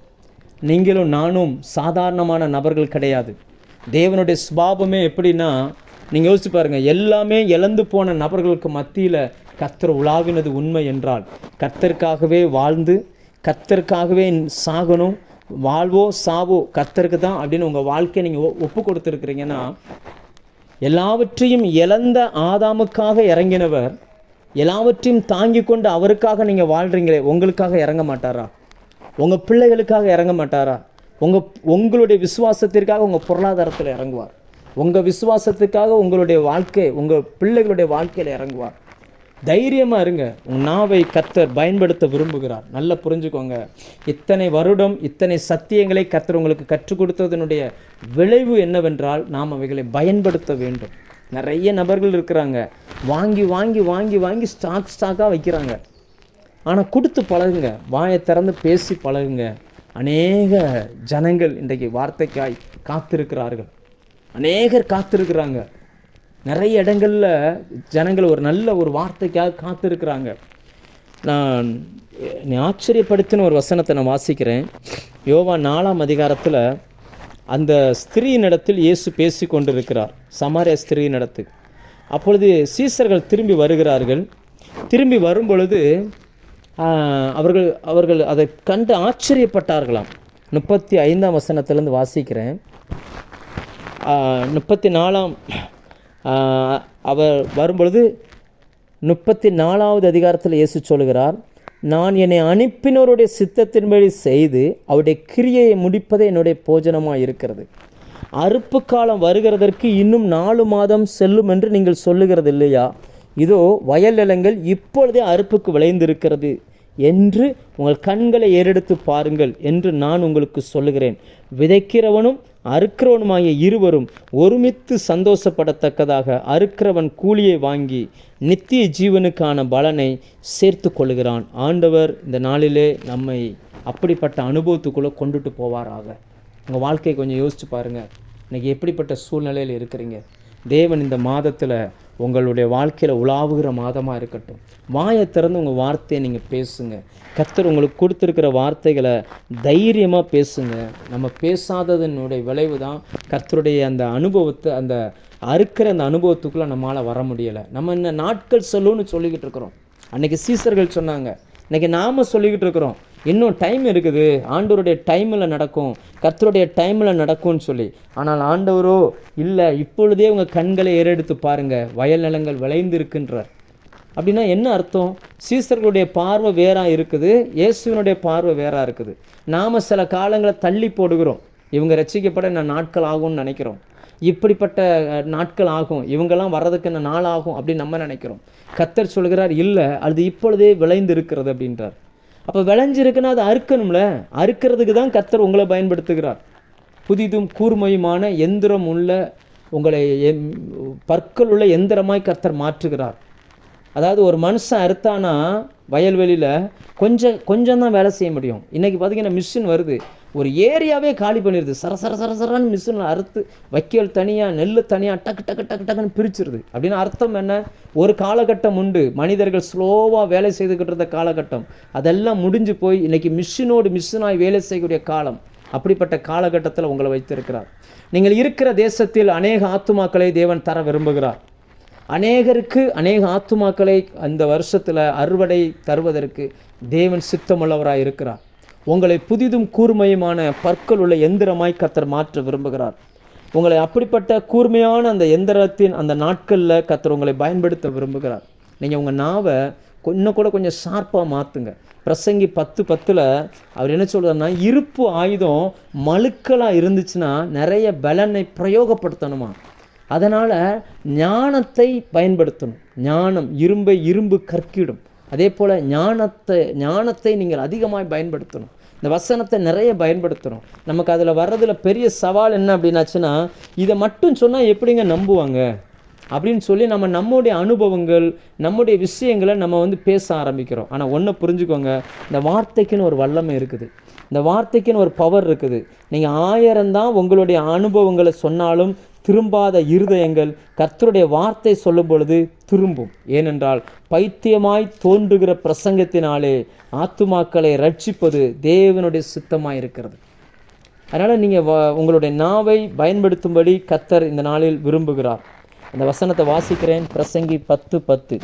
நீங்களும் நானும் சாதாரணமான நபர்கள் கிடையாது. தேவனுடைய சுபாவமே எப்படின்னா, நீங்கள் யோசிச்சு பாருங்கள், எல்லாமே இழந்து போன நபர்களுக்கு மத்தியில் கர்த்தர் உலாவினது உண்மை என்றால், கர்த்தருக்காகவே வாழ்ந்து கர்த்தருக்காகவே சாகணும், வாழ்வோ சாவோ கர்த்தருக்கு தான் அப்படின்னு உங்கள் வாழ்க்கையை நீங்கள் ஒப்பு கொடுத்துருக்குறீங்கன்னா, எல்லாவற்றையும் இழந்த ஆதாமுக்காக இறங்கினவர் எல்லாவற்றையும் தாங்கி கொண்டு அவருக்காக நீங்கள் வாழ்கிறீங்களே, உங்களுக்காக இறங்க மாட்டாரா? உங்கள் பிள்ளைகளுக்காக இறங்க மாட்டாரா? உங்களுடைய விசுவாசத்திற்காக உங்கள் பொருளாதாரத்தில் இறங்குவார். உங்கள் விசுவாசத்துக்காக உங்களுடைய வாழ்க்கை, உங்கள் பிள்ளைகளுடைய வாழ்க்கையில் இறங்குவார். தைரியமாக இருங்க. உங்கள் நாவை கர்த்தர் பயன்படுத்த விரும்புகிறார். நல்லா புரிஞ்சுக்கோங்க. இத்தனை வருடம் இத்தனை சத்தியங்களை கர்த்தர் உங்களுக்கு கற்றுக் கொடுத்ததனுடைய விளைவு என்னவென்றால், நாம் அவைகளை பயன்படுத்த வேண்டும். நிறைய நபர்கள் இருக்கிறாங்க, வாங்கி வாங்கி வாங்கி வாங்கி ஸ்டாக்காக வைக்கிறாங்க. ஆனால் கொடுத்து பழகுங்க, வாயை திறந்து பேசி பழகுங்க. அநேக ஜனங்கள் இன்றைக்கு வார்த்தைக்காய் காத்திருக்கிறார்கள். அநேகர் காத்திருக்கிறாங்க. நிறைய இடங்களில் ஜனங்கள் ஒரு நல்ல ஒரு வார்த்தைக்காக காத்திருக்கிறாங்க. நான் ஆச்சரியப்படுத்தின ஒரு வசனத்தை நான் வாசிக்கிறேன். யோவான் 4ஆம் அதிகாரத்தில் அந்த ஸ்திரீனிடத்தில் இயேசு பேசி கொண்டிருக்கிறார், சமாரிய ஸ்திரீனிடத்தில். அப்பொழுது சீசர்கள் திரும்பி வருகிறார்கள். திரும்பி வரும் பொழுது அவர்கள் அதை கண்டு ஆச்சரியப்பட்டார்களாம். 35ஆம் வசனத்திலேருந்து வாசிக்கிறேன். 34ஆம் அவர் வரும்பொழுது 34வது அதிகாரத்தில் இயேசு சொல்கிறார், நான் என்னை அனுப்பினோருடைய சித்தத்தின்படி செய்து அவருடைய கிரியையை முடிப்பதே என்னுடைய போஜனமாக இருக்கிறது. அறுப்பு காலம் வருகிறதற்கு இன்னும் 4 மாதம் செல்லும் என்று நீங்கள் சொல்லுகிறது இல்லையா? இதோ வயல் நிலங்கள் இப்பொழுதே அறுப்புக்கு விளைந்திருக்கிறது என்று உங்கள் கண்களை ஏறெடுத்து பாருங்கள் என்று நான் உங்களுக்கு சொல்லுகிறேன். விதைக்கிறவனும் அறுக்கிறவனுமாகிய இருவரும் ஒருமித்து சந்தோஷப்படத்தக்கதாக அறுக்கிறவன் கூலியை வாங்கி நித்திய ஜீவனுக்கான பலனை சேர்த்து கொள்ளுகிறான். ஆண்டவர் இந்த நாளிலே நம்மை அப்படிப்பட்ட அனுபவத்துக்குள்ளே கொண்டுட்டு போவாராக. உங்கள் வாழ்க்கையை கொஞ்சம் யோசித்து பாருங்கள். இன்றைக்கி எப்படிப்பட்ட சூழ்நிலையில் இருக்கிறீங்க? தேவன் இந்த மாதத்தில் உங்களுடைய வாழ்க்கையில் உலாவுகிற மாதமாக இருக்கட்டும். வாயை திறந்து உங்கள் வார்த்தையை நீங்கள் பேசுங்க. கர்த்தர் உங்களுக்கு கொடுத்துருக்கிற வார்த்தைகளை தைரியமாக பேசுங்க. நம்ம பேசாததனுடைய விளைவு தான் கர்த்தருடைய அந்த அனுபவத்தை, அந்த அறுக்கிற அந்த அனுபவத்துக்குள்ளே நம்மளால் வர முடியலை. நம்ம இந்த நாட்கள் சொல்லுன்னு சொல்லிக்கிட்டு இருக்கிறோம். அன்றைக்கி சீசர்கள் சொன்னாங்க, இன்றைக்கி நாம் சொல்லிக்கிட்டு இருக்கிறோம் இன்னும் டைம் இருக்குது, ஆண்டவருடைய டைமில் நடக்கும், கர்த்தருடைய டைமில் நடக்கும்னு சொல்லி. ஆனால் ஆண்டவரோ இல்லை, இப்பொழுதே உங்கள் கண்களை ஏறெடுத்து பாருங்கள், வயல் நிலங்கள் விளைந்து இருக்கின்றார். அப்படின்னா என்ன அர்த்தம்? சீசர்களுடைய பார்வை வேறாக இருக்குது, இயேசுவினுடைய பார்வை வேறாக இருக்குது. நாம் சில காலங்களை தள்ளி போடுகிறோம். இவங்க ரட்சிக்கப்பட இன்னும் நாட்கள் ஆகும்னு நினைக்கிறோம். இப்படிப்பட்ட நாட்கள் ஆகும், இவங்கெல்லாம் வர்றதுக்கு இன்னும் நாள் ஆகும் அப்படின்னு நம்ம நினைக்கிறோம். கர்த்தர் சொல்கிறார், இல்லை, அது இப்பொழுதே விளைந்து இருக்கிறது அப்படின்றார். அப்போ விளைஞ்சிருக்குன்னா அது அறுக்கணும்ல. அறுக்கிறதுக்கு தான் கர்த்தர் உங்களை பயன்படுத்துகிறார். புதிதும் கூர்மையுமான எந்திரம் உள்ள உங்களை பற்கள் உள்ள எந்திரமாய் கர்த்தர் மாற்றுகிறார். அதாவது ஒரு மனுஷன் அறுத்தானா வயல்வெளியில் கொஞ்சம் தான் வேலை செய்ய முடியும். இன்றைக்கி பார்த்திங்கன்னா மிஷின் வருது, ஒரு ஏரியாவே காலி பண்ணிடுது. சரசரான்னு மிஷின் அறுத்து வைக்கல் தனியாக நெல் தனியாக டக்கு டக்கு டக்கு டக்குன்னு பிரிச்சிருது. அப்படின்னு அர்த்தம் என்ன? ஒரு காலகட்டம் உண்டு, மனிதர்கள் ஸ்லோவாக வேலை செய்துக்கிட்டு இருந்த காலகட்டம், அதெல்லாம் முடிஞ்சு போய் இன்றைக்கி மிஷினாய் வேலை செய்யக்கூடிய காலம். அப்படிப்பட்ட காலகட்டத்தில் உங்களை வைத்திருக்கிறார். நீங்கள் இருக்கிற தேசத்தில் அநேக ஆத்துமாக்களை தேவன் தர விரும்புகிறார். அநேக ஆத்துமாக்களை அந்த வருஷத்தில் அறுவடை தருவதற்கு தேவன் சித்தமுள்ளவராக இருக்கிறார். உங்களை புதிதும் கூர்மையுமான பற்கள் உள்ள எந்திரமாய் கர்த்தர் மாற்ற விரும்புகிறார். உங்களை அப்படிப்பட்ட கூர்மையான அந்த எந்திரத்தின் அந்த நாட்களில் கர்த்தர் உங்களை பயன்படுத்த விரும்புகிறார். நீங்கள் உங்கள் நாவை இன்னும் கூட கொஞ்சம் ஷார்ப்பாக மாற்றுங்க. பிரசங்கி 10:10 அவர் என்ன சொல்கிறாருன்னா, இருப்பு ஆயுதம் மழுக்கலாக இருந்துச்சுன்னா நிறைய பலனை பிரயோகப்படுத்தணுமா. அதனால் ஞானத்தை பயன்படுத்தணும். ஞானம் இரும்பு கற்கிடும். அதே போல் ஞானத்தை நீங்கள் அதிகமாக பயன்படுத்தணும். இந்த வசனத்தை நிறைய பயன்படுத்தணும். நமக்கு அதில் வர்றதில் பெரிய சவால் என்ன அப்படின்னாச்சுன்னா, இதை மட்டும் சொன்னால் எப்படிங்க நம்புவாங்க அப்படின்னு சொல்லி நம்முடைய அனுபவங்கள், நம்முடைய விஷயங்களை நம்ம பேச ஆரம்பிக்கிறோம். ஆனால் ஒன்றை புரிஞ்சுக்கோங்க, இந்த வார்த்தைக்குன்னு ஒரு வல்லமை இருக்குது, இந்த வார்த்தைக்குன்னு ஒரு பவர் இருக்குது. நீங்கள் 1000 தான் உங்களுடைய அனுபவங்களை சொன்னாலும் திரும்பாத இருதயங்கள் கர்த்தருடைய வார்த்தை சொல்லும் பொழுது திரும்பும். ஏனென்றால் பைத்தியமாய் தோன்றுகிற பிரசங்கத்தினாலே ஆத்துமாக்களை ரட்சிப்பது தேவனுடைய சித்தமாக இருக்கிறது. அதனால் நீங்கள் உங்களுடைய நாவை பயன்படுத்தும்படி கர்த்தர் இந்த நாளில் விரும்புகிறார். அந்த வசனத்தை வாசிக்கிறேன். பிரசங்கி 10:10.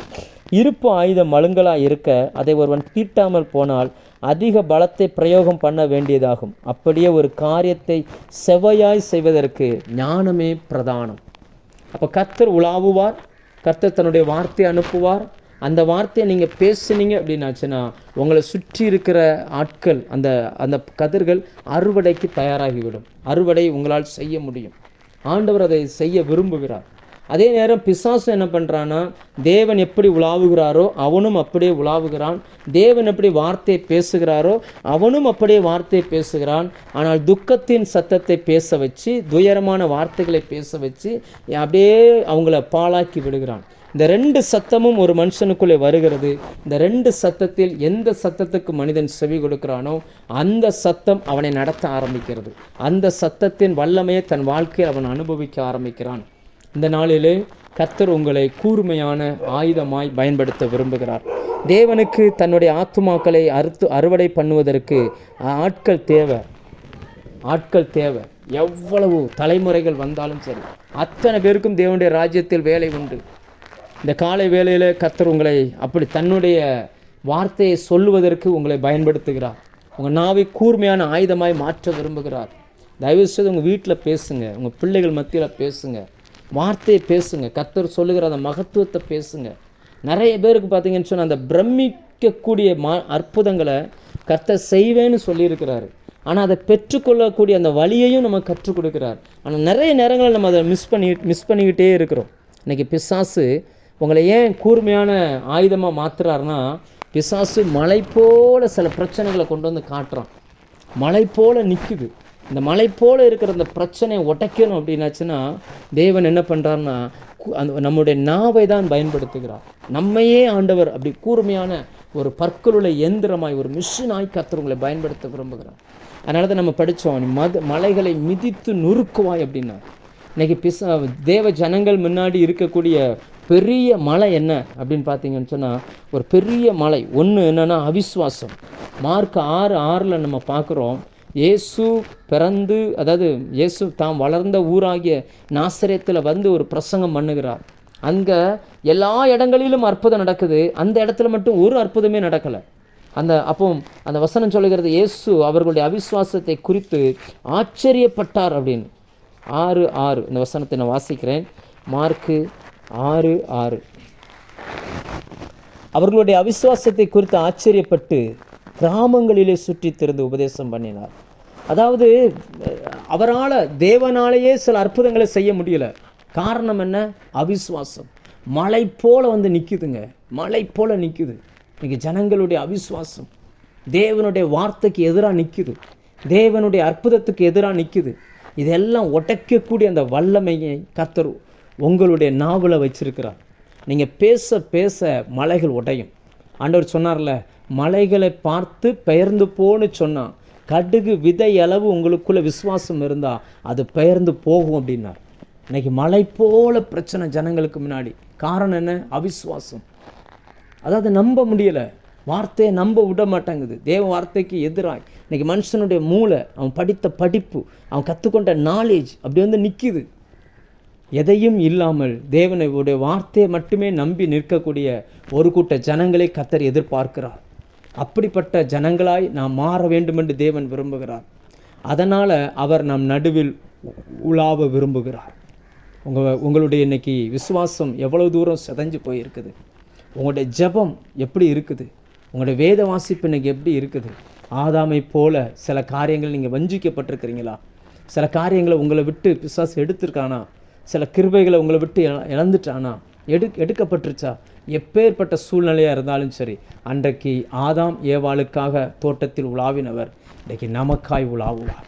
இருப்பு ஆயுதம் மழுங்கலாக இருக்க அதை ஒருவன் தீட்டாமல் போனால் அதிக பலத்தை பிரயோகம் பண்ண வேண்டியதாகும். அப்படியே ஒரு காரியத்தை செவ்வையாய் செய்வதற்கு ஞானமே பிரதானம். அப்போ கர்த்தர் உலாவுவார், கர்த்தர் தன்னுடைய வார்த்தையை அனுப்புவார். அந்த வார்த்தையை நீங்கள் பேசுனீங்க அப்படின்னாச்சுன்னா உங்களை சுற்றி இருக்கிற ஆட்கள், அந்த அந்த கதிர்கள் அறுவடைக்கு தயாராகிவிடும். அறுவடை உங்களால் செய்ய முடியும். ஆண்டவர் அதை செய்ய விரும்புகிறார். அதே நேரம் பிசாசு என்ன பண்ணுறான்னா, தேவன் எப்படி உலாவுகிறாரோ அவனும் அப்படியே உலாவுகிறான். தேவன் எப்படி வார்த்தையை பேசுகிறாரோ அவனும் அப்படியே வார்த்தையை பேசுகிறான். ஆனால் துக்கத்தின் சத்தத்தை பேச வச்சு, துயரமான வார்த்தைகளை பேச வச்சு அப்படியே அவங்கள பாழாக்கி விடுகிறான். இந்த ரெண்டு சத்தமும் ஒரு மனுஷனுக்குள்ளே வருகிறது. இந்த ரெண்டு சத்தத்தில் எந்த சத்தத்துக்கு மனிதன் செவி கொடுக்கிறானோ அந்த சத்தம் அவனை நடத்த ஆரம்பிக்கிறது. அந்த சத்தத்தின் வல்லமையை தன் வாழ்க்கையில் அவன் அனுபவிக்க ஆரம்பிக்கிறான். இந்த நாளிலே கர்த்தர் உங்களை கூர்மையான ஆயுதமாய் பயன்படுத்த விரும்புகிறார். தேவனுக்கு தன்னுடைய ஆத்துமாக்களை அறுவடை பண்ணுவதற்கு ஆட்கள் தேவை. எவ்வளவு தலைமுறைகள் வந்தாலும் சரி, அத்தனை பேருக்கும் தேவனுடைய ராஜ்யத்தில் வேலை உண்டு. இந்த காலை வேளையில் கர்த்தர் உங்களை அப்படி தன்னுடைய வார்த்தையை சொல்லுவதற்கு உங்களை பயன்படுத்துகிறார். உங்கள் நாவை கூர்மையான ஆயுதமாய் மாற்ற விரும்புகிறார். தயவுசெய்து உங்கள் வீட்டில் பேசுங்க, உங்கள் பிள்ளைகள் மத்தியில் பேசுங்க, வார்த்தையை பேசுங்க, கர்த்தர் சொல்லுகிற அந்த மகத்துவத்தை பேசுங்க. நிறைய பேருக்கு பார்த்தீங்கன்னு சொன்னால் அந்த பிரமிக்கக்கூடிய அற்புதங்களை கர்த்தர் செய்வேன்னு சொல்லியிருக்கிறாரு. ஆனால் அதை பெற்றுக்கொள்ளக்கூடிய அந்த வழியையும் நம்ம கற்றுக் கொடுக்குறார். ஆனால் நிறைய நேரங்களில் நம்ம அதை மிஸ் பண்ணிக்கிட்டே இருக்கிறோம். இன்றைக்கி பிசாசு உங்களை ஏன் கூர்மையான ஆயுதமாக மாற்றுறாருன்னா, பிசாசு மலை போல் சில பிரச்சனைகளை கொண்டு வந்து காட்டுறான். மலை போல் நிற்குது. இந்த மலை போல் இருக்கிற அந்த பிரச்சனையை உடைக்கணும் அப்படின்னாச்சுன்னா தேவன் என்ன பண்ணுறாருன்னா அந்த நம்முடைய நாவை தான் பயன்படுத்துகிறார். நம்மையே ஆண்டவர் அப்படி கூர்மையான ஒரு பற்களுள்ள எந்திரமாய், ஒரு மிஷினாய் கர்த்தர் உங்களை பயன்படுத்த விரும்புகிறார். அதனால தான் நம்ம படித்தோம், மலைகளை மிதித்து நுறுக்குவாய் அப்படின்னா. இன்றைக்கி தேவ ஜனங்கள் முன்னாடி இருக்கக்கூடிய பெரிய மலை என்ன அப்படின்னு பார்த்தீங்கன்னு சொன்னால், ஒரு பெரிய மலை ஒன்று என்னென்னா அவிசுவாசம். மார்க் 6:6 நம்ம பார்க்குறோம், இயேசு பிறந்து, அதாவது இயேசு தாம் வளர்ந்த ஊராகிய நாசரேத்தில் வந்து ஒரு பிரசங்கம் பண்ணுகிறார். அங்கே எல்லா இடங்களிலும் அற்புதம் நடக்குது, அந்த இடத்துல மட்டும் ஒரு அற்புதமே நடக்கலை. அந்த வசனம் சொல்லுகிறது, இயேசு அவர்களுடைய அவிசுவாசத்தை குறித்து ஆச்சரியப்பட்டார் அப்படின்னு. 6:6 இந்த வசனத்தை நான் வாசிக்கிறேன். மார்க்கு 6:6. அவர்களுடைய அவிசுவாசத்தை குறித்து ஆச்சரியப்பட்டு கிராமங்களிலே சுற்றி திருந்து உபதேசம் பண்ணினார். அதாவது அவரால், தேவனாலேயே சில அற்புதங்களை செய்ய முடியல. காரணம் என்ன? அவிசுவாசம். மலை போல வந்து நிற்குதுங்க, மலை போல நிற்குது. இன்னைக்கு ஜனங்களுடைய அவிசுவாசம் தேவனுடைய வார்த்தைக்கு எதிராக நிற்குது, தேவனுடைய அற்புதத்துக்கு எதிராக நிற்குது. இதெல்லாம் உடைக்கக்கூடிய அந்த வல்லமையை கர்த்தர் உங்களுடைய நாவில் வச்சிருக்கிறார். நீங்கள் பேச பேச மலைகள் உடையும். ஆண்டவர் சொன்னார்ல, மலைகளை பார்த்து பெயர்ந்து போன்னு சொன்னான். கடுகு விதை அளவு உங்களுக்குள்ள விசுவாசம் இருந்தால் அது பெயர்ந்து போகும் அப்படின்னார். இன்னைக்கு மலை போல பிரச்சனை ஜனங்களுக்கு முன்னாடி. காரணம் என்ன? அவிசுவாசம். அதாவது நம்ப முடியலை, வார்த்தையை நம்ப விட மாட்டேங்குது. தேவ வார்த்தைக்கு எதிராக இன்றைக்கி மனுஷனுடைய மூளை, அவன் படித்த படிப்பு, அவன் கற்றுக்கொண்ட நாலேஜ் அப்படி வந்து நிற்கிது. எதையும் இல்லாமல் தேவனுடைய வார்த்தையை மட்டுமே நம்பி நிற்கக்கூடிய ஒரு கூட்ட ஜனங்களை கர்த்தர் எதிர்பார்க்கிறார். அப்படிப்பட்ட ஜனங்களாய் நாம் மாற வேண்டும் என்று தேவன் விரும்புகிறார். அதனால் அவர் நம் நடுவில் உலாவ விரும்புகிறார். உங்களுடைய இன்னைக்கு விசுவாசம் எவ்வளவு தூரம் சிதைஞ்சு போயிருக்குது? உங்களுடைய ஜெபம் எப்படி இருக்குது? உங்களுடைய வேத வாசிப்பு இன்னைக்கு எப்படி இருக்குது? ஆதாமை போல சில காரியங்கள் நீங்கள் வஞ்சிக்கப்பட்டிருக்கிறீங்களா? சில காரியங்களை உங்களை விட்டு பிசாசு எடுத்திருக்கானா? சில கிருபைகளை உங்களை விட்டு இழந்துட்டானா? எடுக்கப்பட்டுருச்சா? எப்பேற்பட்ட சூழ்நிலையாக இருந்தாலும் சரி, அன்றைக்கு ஆதாம் ஏவாளுக்காக தோட்டத்தில் உலாவினவர் இன்றைக்கு நமக்காய் உலாவுவார்.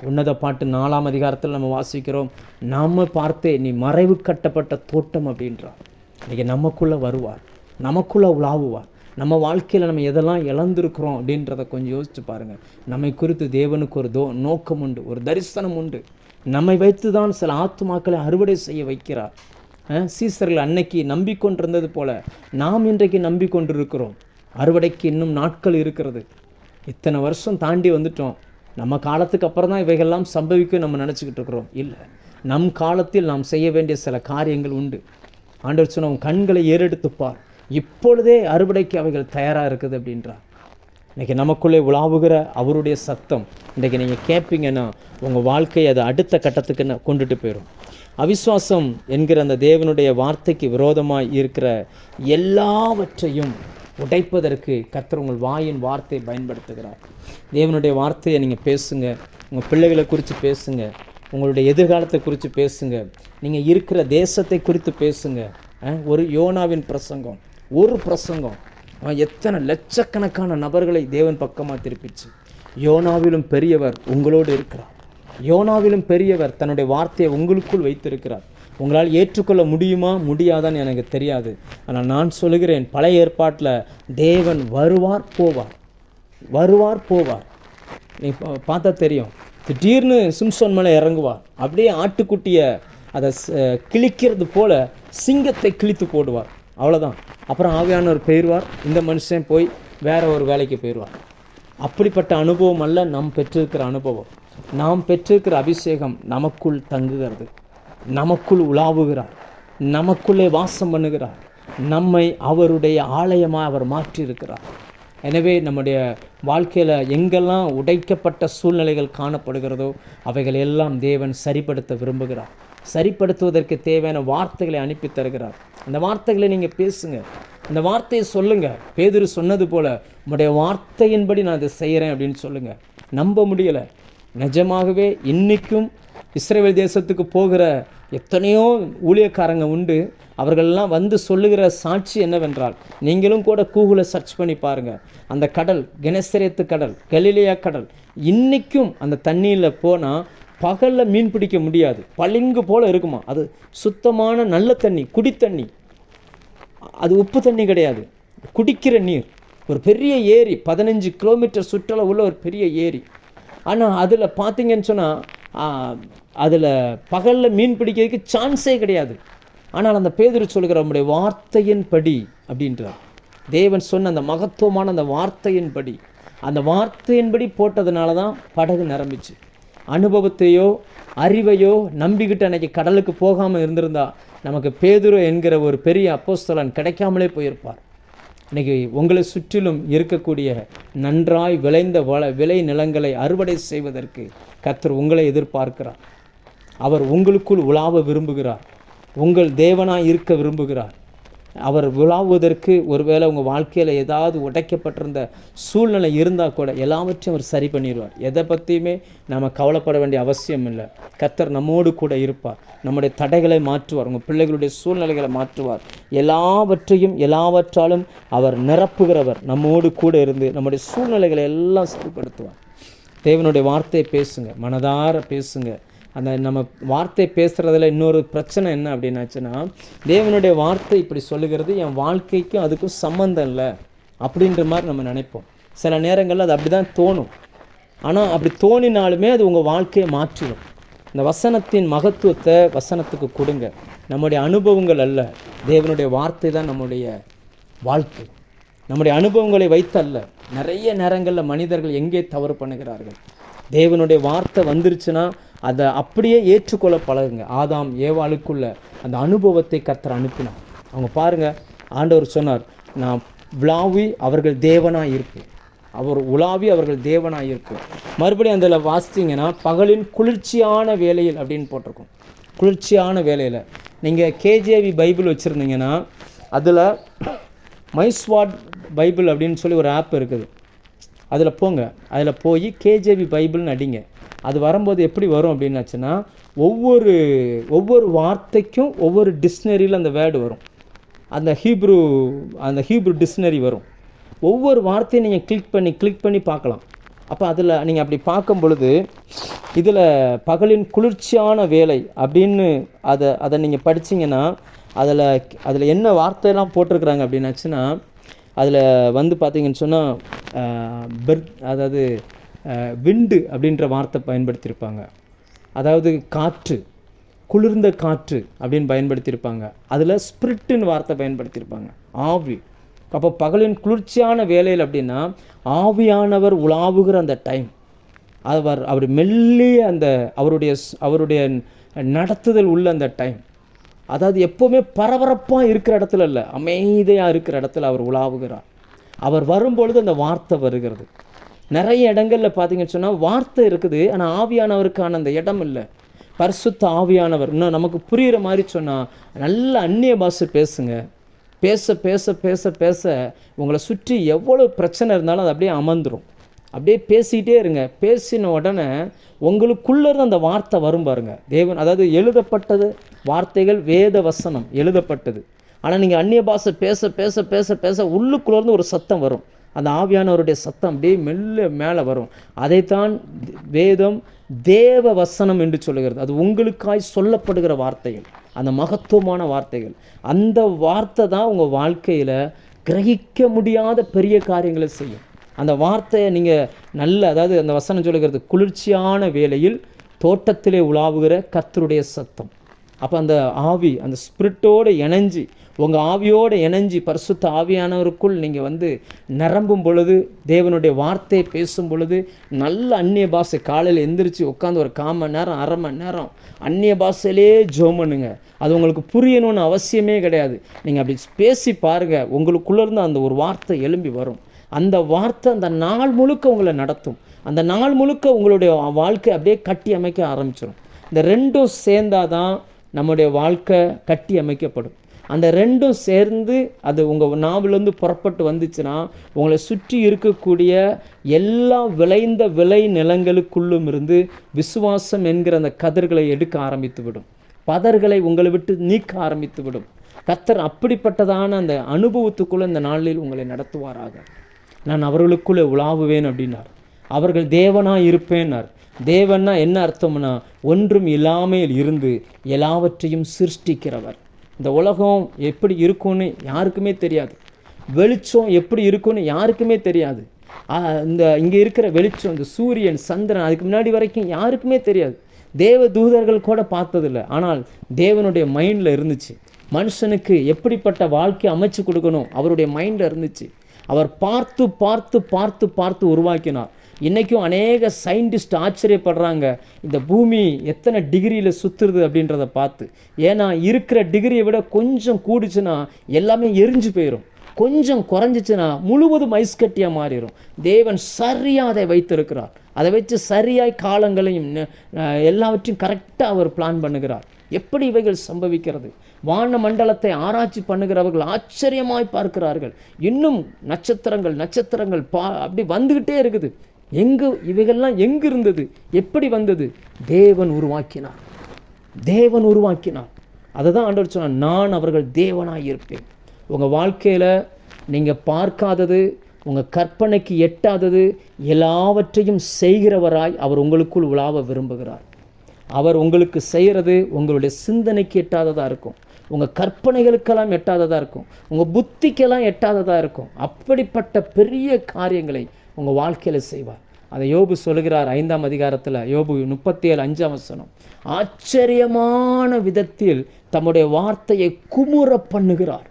உன்னத பாட்டு 4ஆம் அதிகாரத்தில் நம்ம வாசிக்கிறோம், நம்ம பார்த்தே நீ மறைவு கட்டப்பட்ட தோட்டம் அப்படின்றார். இன்றைக்கி நமக்குள்ளே வருவார், நமக்குள்ளே உலாவுவார். நம்ம வாழ்க்கையில் நம்ம எதெல்லாம் இழந்திருக்கிறோம் அப்படின்றத கொஞ்சம் யோசிச்சு பாருங்கள். நம்மை குறித்து தேவனுக்கு ஒரு நோக்கம் உண்டு, ஒரு தரிசனம் உண்டு. நம்மை வைத்து தான் சில ஆத்துமாக்களை அறுவடை செய்ய வைக்கிறார். சீசர்கள் அன்னைக்கு நம்பிக்கொண்டிருந்தது போல நாம் இன்றைக்கு நம்பிக்கொண்டிருக்கிறோம். அறுவடைக்கு இன்னும் நாட்கள் இருக்கிறது. இத்தனை வருஷம் தாண்டி வந்துட்டோம். நம்ம காலத்துக்கு அப்புறம் தான் இவைகள்லாம் சம்பவிக்கும் நம்ம நினச்சிக்கிட்டு இருக்கிறோம். இல்லை, நம் காலத்தில் நாம் செய்ய வேண்டிய சில காரியங்கள் உண்டு. ஆண்டவர் சொன்ன, உன் கண்களை ஏறெடுத்துப்பார், இப்பொழுதே அறுவடைக்கு அவைகள் தயாராக இருக்குது அப்படின்றார். இன்றைக்கி நமக்குள்ளே உலாவுகிற அவருடைய சத்தம் இன்றைக்கி நீங்கள் கேட்பீங்கன்னா உங்கள் வாழ்க்கையை அதை அடுத்த கட்டத்துக்கு கொண்டுட்டு போயிடும். அவிசுவாசம் என்கிற அந்த தேவனுடைய வார்த்தைக்கு விரோதமாக இருக்கிற எல்லாவற்றையும் உடைப்பதற்கு கர்த்தர் உங்கள் வாயின் வார்த்தையை பயன்படுத்துகிறார். தேவனுடைய வார்த்தையை நீங்கள் பேசுங்க, உங்கள் பிள்ளைகளை குறித்து பேசுங்க, உங்களுடைய எதிர்காலத்தை குறித்து பேசுங்க, நீங்கள் இருக்கிற தேசத்தை குறித்து பேசுங்க. ஒரு யோனாவின் பிரசங்கம், ஒரு பிரசங்கம் எத்தனை லட்சக்கணக்கான நபர்களை தேவன் பக்கமாக திருப்பிச்சு. யோனாவிலும் பெரியவர் உங்களோடு இருக்கிறார். யோனாவிலும் பெரியவர் தன்னுடைய வார்த்தையை உங்களுக்குள் வைத்திருக்கிறார். உங்களால் ஏற்றுக்கொள்ள முடியுமா முடியாதான்னு எனக்கு தெரியாது. ஆனால் நான் சொல்லுகிறேன், பழைய ஏற்பாட்டில் தேவன் வருவார் போவார், வருவார் போவார். நீ பார்த்தா தெரியும், திடீர்னு சிம்சோன் மேலே இறங்குவார், அப்படியே ஆட்டுக்குட்டியை அதை கிழிக்கிறது போல சிங்கத்தை கிழித்து போடுவார், அவ்வளோதான். அப்புறம் ஆவியானவர் போயிடுவார், இந்த மனுஷன் போய் வேற ஒரு வேலைக்கு போயிடுவார். அப்படிப்பட்ட அனுபவம் அல்ல நாம் பெற்றிருக்கிற அனுபவம். நாம் பெற்றிருக்கிற அபிஷேகம் நமக்குள் தங்குகிறது, நமக்குள் உலாவுகிறார், நமக்குள்ளே வாசம் பண்ணுகிறார், நம்மை அவருடைய ஆலயமாக அவர் மாற்றியிருக்கிறார். எனவே நம்முடைய வாழ்க்கையில் எங்கெல்லாம் உடைக்கப்பட்ட சூழ்நிலைகள் காணப்படுகிறதோ அவைகள் எல்லாம் தேவன் சரிப்படுத்த விரும்புகிறார். சரிப்படுத்துவதற்கு தேவையான வார்த்தைகளை அனுப்பி தருகிறார். அந்த வார்த்தைகளை நீங்கள் பேசுங்க, அந்த வார்த்தையை சொல்லுங்கள். பேதுரு சொன்னது போல் உங்களுடைய வார்த்தையின்படி நான் இதை செய்கிறேன் அப்படின்னு சொல்லுங்கள். நம்ப முடியலை, நிஜமாகவே இன்றைக்கும் இஸ்ரவேல் தேசத்துக்கு போகிற எத்தனையோ ஊழியக்காரங்க உண்டு. அவர்களெல்லாம் வந்து சொல்லுகிற சாட்சி என்னவென்றால், நீங்களும் கூட கூகுளில் சர்ச் பண்ணி பாருங்கள், அந்த கடல் கெனசரேத்து கடல், கலிலேயா கடல், இன்றைக்கும் அந்த தண்ணியில் போனால் பகலில் மீன் பிடிக்க முடியாது, பளிங்கு போல் இருக்குமா. அது சுத்தமான நல்ல தண்ணி, குடித்தண்ணி, அது உப்பு தண்ணி கிடையாது, குடிக்கிற நீர். ஒரு பெரிய ஏரி, 15 கிலோமீட்டர் சுற்றளவு உள்ள ஒரு பெரிய ஏரி. ஆனால் அதில் பார்த்தீங்கன்னு சொன்னால் அதில் பகலில் மீன் பிடிக்கிறதுக்கு சான்ஸே கிடையாது. ஆனால் அந்த பேதுரு சொல்கிற நம்முடைய வார்த்தையின்படி அப்படின்றார். தேவன் சொன்ன அந்த மகத்துவமான அந்த வார்த்தையின்படி, அந்த வார்த்தையின்படி போட்டதுனால தான் படகு நிரம்பிச்சு. அனுபவத்தையோ அறிவையோ நம்பிக்கிட்டு அன்றைக்கி கடலுக்கு போகாமல் இருந்திருந்தா நமக்கு பேதுரு என்கிற ஒரு பெரிய அப்போஸ்தலன் கிடைக்காமலே போயிருப்பார். இன்றைக்கி உங்களை சுற்றிலும் இருக்கக்கூடிய நன்றாய் விளைந்த விளை நிலங்களை அறுவடை செய்வதற்கு கர்த்தர் உங்களை எதிர்பார்க்கிறார். அவர் உங்களுக்குள் உலாவ விரும்புகிறார், உங்கள் தேவனாய் இருக்க விரும்புகிறார். அவர் உலாவுவதற்கு ஒருவேளை உங்கள் வாழ்க்கையில் ஏதாவது உடைக்கப்பட்டிருந்த சூழ்நிலை இருந்தால் கூட எல்லாவற்றையும் அவர் சரி பண்ணிடுவார். எதை பற்றியுமே நாம் கவலைப்பட வேண்டிய அவசியம் இல்லை. கர்த்தர் நம்மோடு கூட இருப்பார், நம்முடைய தடைகளை மாற்றுவார், உங்கள் பிள்ளைகளுடைய சூழ்நிலைகளை மாற்றுவார். எல்லாவற்றாலும் அவர் நிரப்புகிறவர். நம்மோடு கூட இருந்து நம்முடைய சூழ்நிலைகளை எல்லாம் சரிப்படுத்துவார். தேவனுடைய வார்த்தையை பேசுங்க, மனதார பேசுங்க. அந்த நம்ம வார்த்தை பேசுகிறதுல இன்னொரு பிரச்சனை என்ன அப்படின்னாச்சுன்னா, தேவனுடைய வார்த்தை இப்படி சொல்லுகிறது, என் வாழ்க்கைக்கும் அதுக்கும் சம்மந்தம் இல்லை அப்படின்ற மாதிரி நம்ம நினைப்போம். சில நேரங்களில் அது அப்படி தான் தோணும். ஆனால் அப்படி தோணினாலுமே அது உங்கள் வாழ்க்கையை மாற்றிடும். இந்த வசனத்தின் மகத்துவத்தை வசனத்துக்கு கொடுங்க. நம்முடைய அனுபவங்கள் அல்ல, தேவனுடைய வார்த்தை தான் நம்முடைய வாழ்க்கை. நம்முடைய அனுபவங்களை வைத்தல்ல. நிறைய நேரங்களில் மனிதர்கள் எங்கே தவறு பண்ணுகிறார்கள். தேவனுடைய வார்த்தை வந்துருச்சுன்னா அதை அப்படியே ஏற்றுக்கொள்ள பழகுங்க. ஆதாம் ஏவாளுக்குள்ள அந்த அனுபவத்தை கர்த்தர் அனுப்பினார். அவங்க பாருங்கள், ஆண்டவர் சொன்னார், நான் உலாவி அவர்கள் தேவனாக இருப்பேன், அவர் உலாவி அவர்கள் தேவனாக இருப்பேன். மறுபடியும் அதில் வாசித்தீங்கன்னா பகலின் குளிர்ச்சியான வேலையில் அப்படின்னு போட்டிருக்கோம். குளிர்ச்சியான வேலையில் நீங்கள் கேஜேவி பைபிள் வச்சுருந்தீங்கன்னா அதில் மைஸ்வாட் பைபிள் அப்படின்னு சொல்லி ஒரு ஆப் இருக்குது. அதில் போங்க, அதில் போய் கேஜேவி பைபிள்னு அடிங்க. அது வரும்போது எப்படி வரும் அப்படின்னாச்சுன்னா, ஒவ்வொரு வார்த்தைக்கும் ஒவ்வொரு டிக்ஷனரியில் அந்த வேர்டு வரும். அந்த ஹீப்ரு டிக்ஷனரி வரும். ஒவ்வொரு வார்த்தையும் நீங்கள் கிளிக் பண்ணி பார்க்கலாம். அப்போ அதில் நீங்கள் அப்படி பார்க்கும் பொழுது இதில் பகலின் குளிர்ச்சியான வேலை அப்படின்னு அதை நீங்கள் படிச்சிங்கன்னா அதில் என்ன வார்த்தையெல்லாம் போட்டிருக்கிறாங்க அப்படின்னாச்சுன்னா, அதில் வந்து பார்த்தீங்கன்னு சொன்னால் அதாவது விண்டு அப்படின்ற வார்த்தை பயன்படுத்தியிருப்பாங்க. அதாவது காற்று, குளிர்ந்த காற்று அப்படின்னு பயன்படுத்தியிருப்பாங்க. அதில் ஸ்பிரிட்டுன்னு வார்த்தை பயன்படுத்தியிருப்பாங்க, ஆவி. அப்போ பகலின் குளிர்ச்சியான வேலையில் அப்படின்னா ஆவியானவர் உலாவுகிற அந்த டைம், அவர் மெல்லிய அந்த அவருடைய நடத்துதல் உள்ள அந்த டைம். அதாவது எப்போவுமே பரபரப்பாக இருக்கிற இடத்துல இல்லை, அமைதியாக இருக்கிற இடத்துல அவர் உலாவுகிறார். அவர் வரும்பொழுது அந்த வார்த்தை வருகிறது. நிறைய இடங்களில் பார்த்தீங்கன்னு சொன்னால் வார்த்தை இருக்குது, ஆனால் ஆவியானவருக்கான அந்த இடம் இல்லை. பரிசுத்த ஆவியானவர் இன்னும் நமக்கு புரிகிற மாதிரி சொன்னால், நல்ல அந்நிய பாஷை பேசுங்க. பேச பேச பேச பேச உங்களை சுற்றி எவ்வளோ பிரச்சனை இருந்தாலும் அது அப்படியே அமர்ந்துடும். அப்படியே பேசிக்கிட்டே இருங்க. பேசின உடனே உங்களுக்குள்ளேருந்து அந்த வார்த்தை வரும் பாருங்க. தேவன், அதாவது எழுதப்பட்டது வார்த்தைகள், வேத வசனம் எழுதப்பட்டது. ஆனால் நீங்கள் அந்நிய பாஷை பேச பேச பேச பேச உள்ளுக்குள்ளேருந்து ஒரு சத்தம் வரும். அந்த ஆவியானவருடைய சத்தம் அப்படியே மெல்ல மேலே வரும். அதைத்தான் வேதம் தேவ வசனம் என்று சொல்லுகிறது. அது உங்களுக்காய் சொல்லப்படுகிற வார்த்தைகள், அந்த மகத்துவமான வார்த்தைகள். அந்த வார்த்தை தான் உங்கள் வாழ்க்கையில் கிரகிக்க முடியாத பெரிய காரியங்களை செய்யும். அந்த வார்த்தையை நீங்கள் நல்ல, அதாவது அந்த வசனம் சொல்லுகிறது, குளிர்ச்சியான வேளையில் தோட்டத்திலே உலாவுகிற கர்த்தருடைய சத்தம். அப்போ அந்த ஆவி, அந்த ஸ்பிரிட்டோடு இணைஞ்சி, உங்கள் ஆவியோடு இணைஞ்சி பரிசுத்த ஆவியானவருக்குள் நீங்கள் நிரம்பும் பொழுது, தேவனுடைய வார்த்தையை பேசும் பொழுது, நல்ல அந்நிய பாஷை, காலையில் எந்திரிச்சு உட்காந்து ஒரு 1/4 மணி நேரம் 1/2 மணி நேரம் அந்நிய பாஷையிலே ஜெபம் பண்ணுங்க. அது உங்களுக்கு புரியணும்னு அவசியமே கிடையாது. நீங்கள் அப்படி பேசி பாருங்கள், உங்களுக்குள்ளேருந்து அந்த ஒரு வார்த்தை எழும்பி வரும். அந்த வார்த்தை அந்த நாள் முழுக்க உங்களை நடத்தும். அந்த நாள் முழுக்க உங்களுடைய வாழ்க்கை அப்படியே கட்டி அமைக்க ஆரம்பிச்சிடும். இந்த ரெண்டும் சேர்ந்தாதான் நம்முடைய வாழ்க்கை கட்டி அமைக்கப்படும். அந்த ரெண்டும் சேர்ந்து அது உங்கள் நாவிலேருந்து புறப்பட்டு வந்துச்சுன்னா, உங்களை சுற்றி இருக்கக்கூடிய எல்லா விளைந்த விளை நிலங்களுக்குள்ளும் இருந்து விசுவாசம் என்கிற அந்த கதிர்களை எடுக்க ஆரம்பித்து விடும். பதர்களை உங்களை விட்டு நீக்க ஆரம்பித்து விடும். கர்த்தர் அப்படிப்பட்டதான அந்த அனுபவத்துக்குள்ளே இந்த நாளில் உங்களை நடத்துவாராக. நான் அவர்களுக்குள்ளே உலாவுவேன் அப்படின்னார். அவர்கள் தேவனாக இருப்பேன்னார். தேவன்னா என்ன அர்த்தம்னா, ஒன்றும் இல்லாமல் இருந்து எல்லாவற்றையும் சிருஷ்டிக்கிறவர். இந்த உலகம் எப்படி இருக்கும்னு யாருக்குமே தெரியாது. வெளிச்சம் எப்படி இருக்கும்னு யாருக்குமே தெரியாது. இங்கே இருக்கிற வெளிச்சம், இந்த சூரியன், சந்திரன், அதுக்கு முன்னாடி வரைக்கும் யாருக்குமே தெரியாது. தேவ தூதர்கள் கூட பார்த்ததில்லை. ஆனால் தேவனுடைய மைண்டில் இருந்துச்சு. மனுஷனுக்கு எப்படிப்பட்ட வாழ்க்கை அமைச்சு கொடுக்கணும் அவருடைய மைண்டில் இருந்துச்சு. அவர் பார்த்து பார்த்து பார்த்து பார்த்து உருவாக்கினார். இன்றைக்கும் அநேக சயின்டிஸ்ட் ஆச்சரியப்படுறாங்க, இந்த பூமி எத்தனை டிகிரியில் சுற்றுறது அப்படின்றத பார்த்து. ஏன்னா இருக்கிற டிகிரியை விட கொஞ்சம் கூடுச்சுன்னா எல்லாமே எரிஞ்சு போயிடும், கொஞ்சம் குறைஞ்சிச்சுன்னா முழுவதும் ஐஸ்கட்டியாக மாறிடும். தேவன் சரியாக அதை வைத்திருக்கிறார். அதை வச்சு சரியாய் காலங்களையும் எல்லாவற்றையும் கரெக்டாக அவர் பிளான் பண்ணுகிறார். எப்படி இவைகள் சம்பவிக்கிறது? வான மண்டலத்தை ஆராய்ச்சி பண்ணுகிறவர்கள் ஆச்சரியமாய் பார்க்கிறார்கள். இன்னும் நட்சத்திரங்கள் அப்படி வந்துக்கிட்டே இருக்குது. இவைகள்லாம் எங்கு இருந்தது? எப்படி வந்தது? தேவன் உருவாக்கினார். அதை தான் ஆண்டவர் சொன்னார், நான் அவர்கள் தேவனாய் இருப்பேன். உங்கள் வாழ்க்கையில் நீங்கள் பார்க்காதது, உங்கள் கற்பனைக்கு எட்டாதது எல்லாவற்றையும் செய்கிறவராய் அவர் உங்களுக்குள் உலாவ விரும்புகிறார். அவர் உங்களுக்கு செய்கிறது உங்களுடைய சிந்தனைக்கு எட்டாததாக இருக்கும், உங்கள் கற்பனைகளுக்கெல்லாம் எட்டாததாக இருக்கும், உங்கள் புத்திக்கெல்லாம் எட்டாததாக இருக்கும். அப்படிப்பட்ட பெரிய காரியங்களை உங்கள் வாழ்க்கையில் செய்வார். அதை யோபு சொல்கிறார் 5ஆம் அதிகாரத்தில், யோபு 37:5 ஆச்சரியமான விதத்தில் தம்முடைய வார்த்தையை குமுற பண்ணுகிறார்.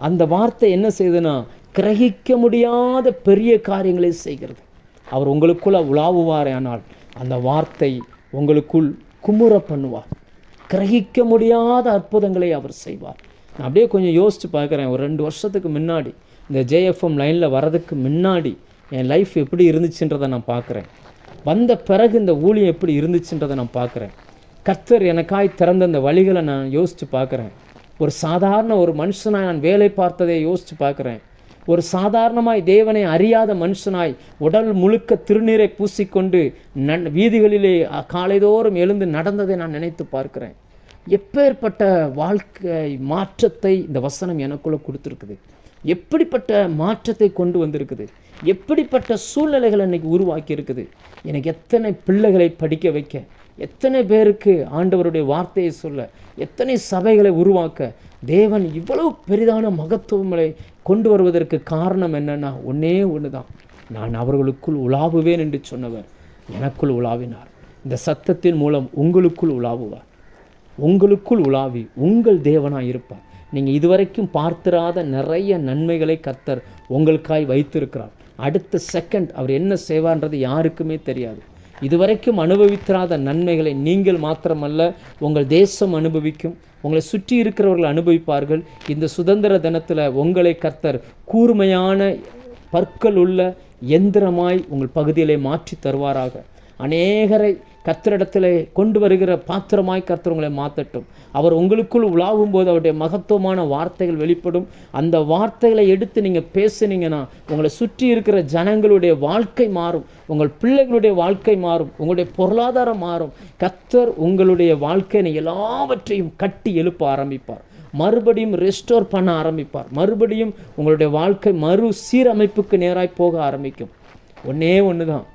அந்த வார்த்தை என்ன செய்யுதுன்னா, கிரகிக்க முடியாத பெரிய காரியங்களை செய்கிறது. அவர் உங்களுக்குள்ள உலாவுவார். ஆனால் அந்த வார்த்தை உங்களுக்குள் குமுற பண்ணுவார். கிரகிக்க முடியாத அற்புதங்களை அவர் செய்வார். நான் அப்படியே கொஞ்சம் யோசித்து பார்க்குறேன். ஒரு 2 வருஷத்துக்கு முன்னாடி இந்த JFM லைனில் வர்றதுக்கு முன்னாடி என் லைஃப் எப்படி இருந்துச்சுன்றதை நான் பார்க்குறேன். வந்த பிறகு இந்த ஊழியம் எப்படி இருந்துச்சுன்றதை நான் பார்க்குறேன். கர்த்தர் எனக்காய் திறந்த இந்த வழிகளை நான் யோசித்து பார்க்குறேன். ஒரு சாதாரண ஒரு மனுஷனாய் நான் வேலை பார்த்ததை யோசித்து பார்க்குறேன். ஒரு சாதாரணமாய் தேவனை அறியாத மனுஷனாய் உடல் முழுக்க திருநீரை பூசிக்கொண்டு வீதிகளிலே காலைதோறும் எழுந்து நடந்ததை நான் நினைத்து பார்க்கிறேன். எப்பேற்பட்ட வாழ்க்கை மாற்றத்தை இந்த வசனம் எனக்குள்ளே கொடுத்துருக்குது. எப்படிப்பட்ட மாற்றத்தை கொண்டு வந்திருக்குது. எப்படிப்பட்ட சூழ்நிலைகளை இன்னைக்கு உருவாக்கி இருக்குது. எனக்கு எத்தனை பிள்ளைகளை படிக்க வைக்க, எத்தனை பேருக்கு ஆண்டவருடைய வார்த்தையை சொல்ல, எத்தனை சபைகளை உருவாக்க தேவன் இவ்வளவு பெரிதான மகத்துவங்களை கொண்டு வருவதற்கு காரணம் என்னன்னா, ஒன்றே ஒன்று தான். நான் அவர்களுக்குள் உலாவுவேன் என்று சொன்னவர் எனக்குள் உலாவினார். இந்த சத்தத்தின் மூலம் உங்களுக்குள் உலாவுவார். உங்களுக்குள் உலாவி உங்கள் தேவனாக இருப்பார். நீங்கள் இதுவரைக்கும் பார்த்திராத நிறைய நன்மைகளை கர்த்தர் உங்களுக்காய் வைத்திருக்கிறார். அடுத்த செகண்ட் அவர் என்ன செய்வார்ன்றது யாருக்குமே தெரியாது. இதுவரைக்கும் அனுபவித்திராத நன்மைகளை நீங்கள் மாத்திரமல்ல, உங்கள் தேசம் அனுபவிக்கும், உங்களை சுற்றி இருக்கிறவர்கள் அனுபவிப்பார்கள். இந்த சுதந்திர தினத்தில் உங்களை கர்த்தர் கூர்மையான பற்கள் உள்ள எந்திரமாய் உங்கள் பகுதியிலே மாற்றி தருவாராக. அநேகரை கர்த்தரிடத்திலே கொண்டு வருகிற பாத்திரமாய் கர்த்தர் உங்களை மாற்றட்டும். அவர் உங்களுக்குள் உலாவும் போது அவருடைய மகத்துவமான வார்த்தைகள் வெளிப்படும். அந்த வார்த்தைகளை எடுத்து நீங்கள் பேசுனீங்கன்னா உங்களை சுற்றி இருக்கிற ஜனங்களுடைய வாழ்க்கை மாறும், உங்கள் பிள்ளைகளுடைய வாழ்க்கை மாறும், உங்களுடைய பொருளாதாரம் மாறும். கர்த்தர் உங்களுடைய வாழ்க்கையை எல்லாவற்றையும் கட்டி எழுப்ப ஆரம்பிப்பார், மறுபடியும் ரெஸ்டோர் பண்ண ஆரம்பிப்பார், மறுபடியும் உங்களுடைய வாழ்க்கை மறு சீரமைப்புக்கு நேராய் போக ஆரம்பிக்கும். ஒன்றே ஒன்று தான்,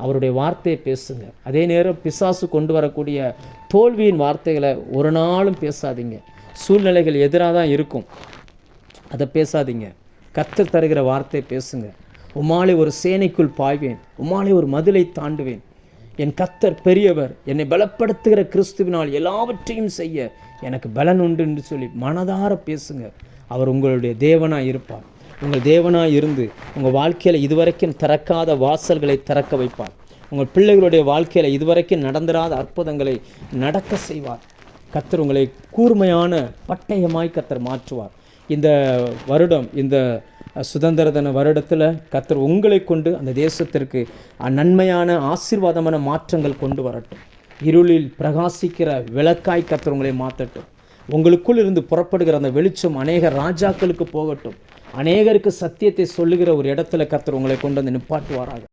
அவருடைய வார்த்தையை பேசுங்க. அதே நேரம் பிசாசு கொண்டு வரக்கூடிய தோல்வியின் வார்த்தைகளை ஒரு நாளும் பேசாதீங்க. சூழ்நிலைகள் எதிராக தான் இருக்கும், அதை பேசாதீங்க. கர்த்தர் தருகிற வார்த்தையை பேசுங்க. உம்மாலே ஒரு சேனைக்குள் பாய்வேன், உம்மாலே ஒரு மதிலை தாண்டுவேன், என் கர்த்தர் பெரியவர், என்னை பலப்படுத்துகிற கிறிஸ்துவினால் எல்லாவற்றையும் செய்ய எனக்கு பலன் உண்டு என்று சொல்லி மனதார பேசுங்க. அவர் உங்களுடைய தேவனாக இருப்பார். உங்கள் தேவனாக இருந்து உங்கள் வாழ்க்கையில் இதுவரைக்கும் திறக்காத வாசல்களை திறக்க வைப்பார். உங்கள் பிள்ளைகளுடைய வாழ்க்கையில் இதுவரைக்கும் நடந்திராத அற்புதங்களை நடக்க செய்வார். கர்த்தர் உங்களை கூர்மையான பட்டயமாய் கர்த்தர் மாற்றுவார். இந்த வருடம், இந்த சுதந்திர தின வருடத்தில் கர்த்தர் உங்களை கொண்டு அந்த தேசத்திற்கு நன்மையான ஆசீர்வாதமான மாற்றங்கள் கொண்டு வரட்டும். இருளில் பிரகாசிக்கிற விளக்காய் கர்த்தர் உங்களை மாற்றட்டும். உங்களுக்குள் இருந்து புறப்படுகிற அந்த வெளிச்சம் அநேக ராஜாக்களுக்கு போகட்டும். அநேகருக்கு சத்தியத்தை சொல்லுகிற ஒரு இடத்துல கர்த்தர் உங்களை கொண்டு வந்து நிப்பாட்டுவாராக.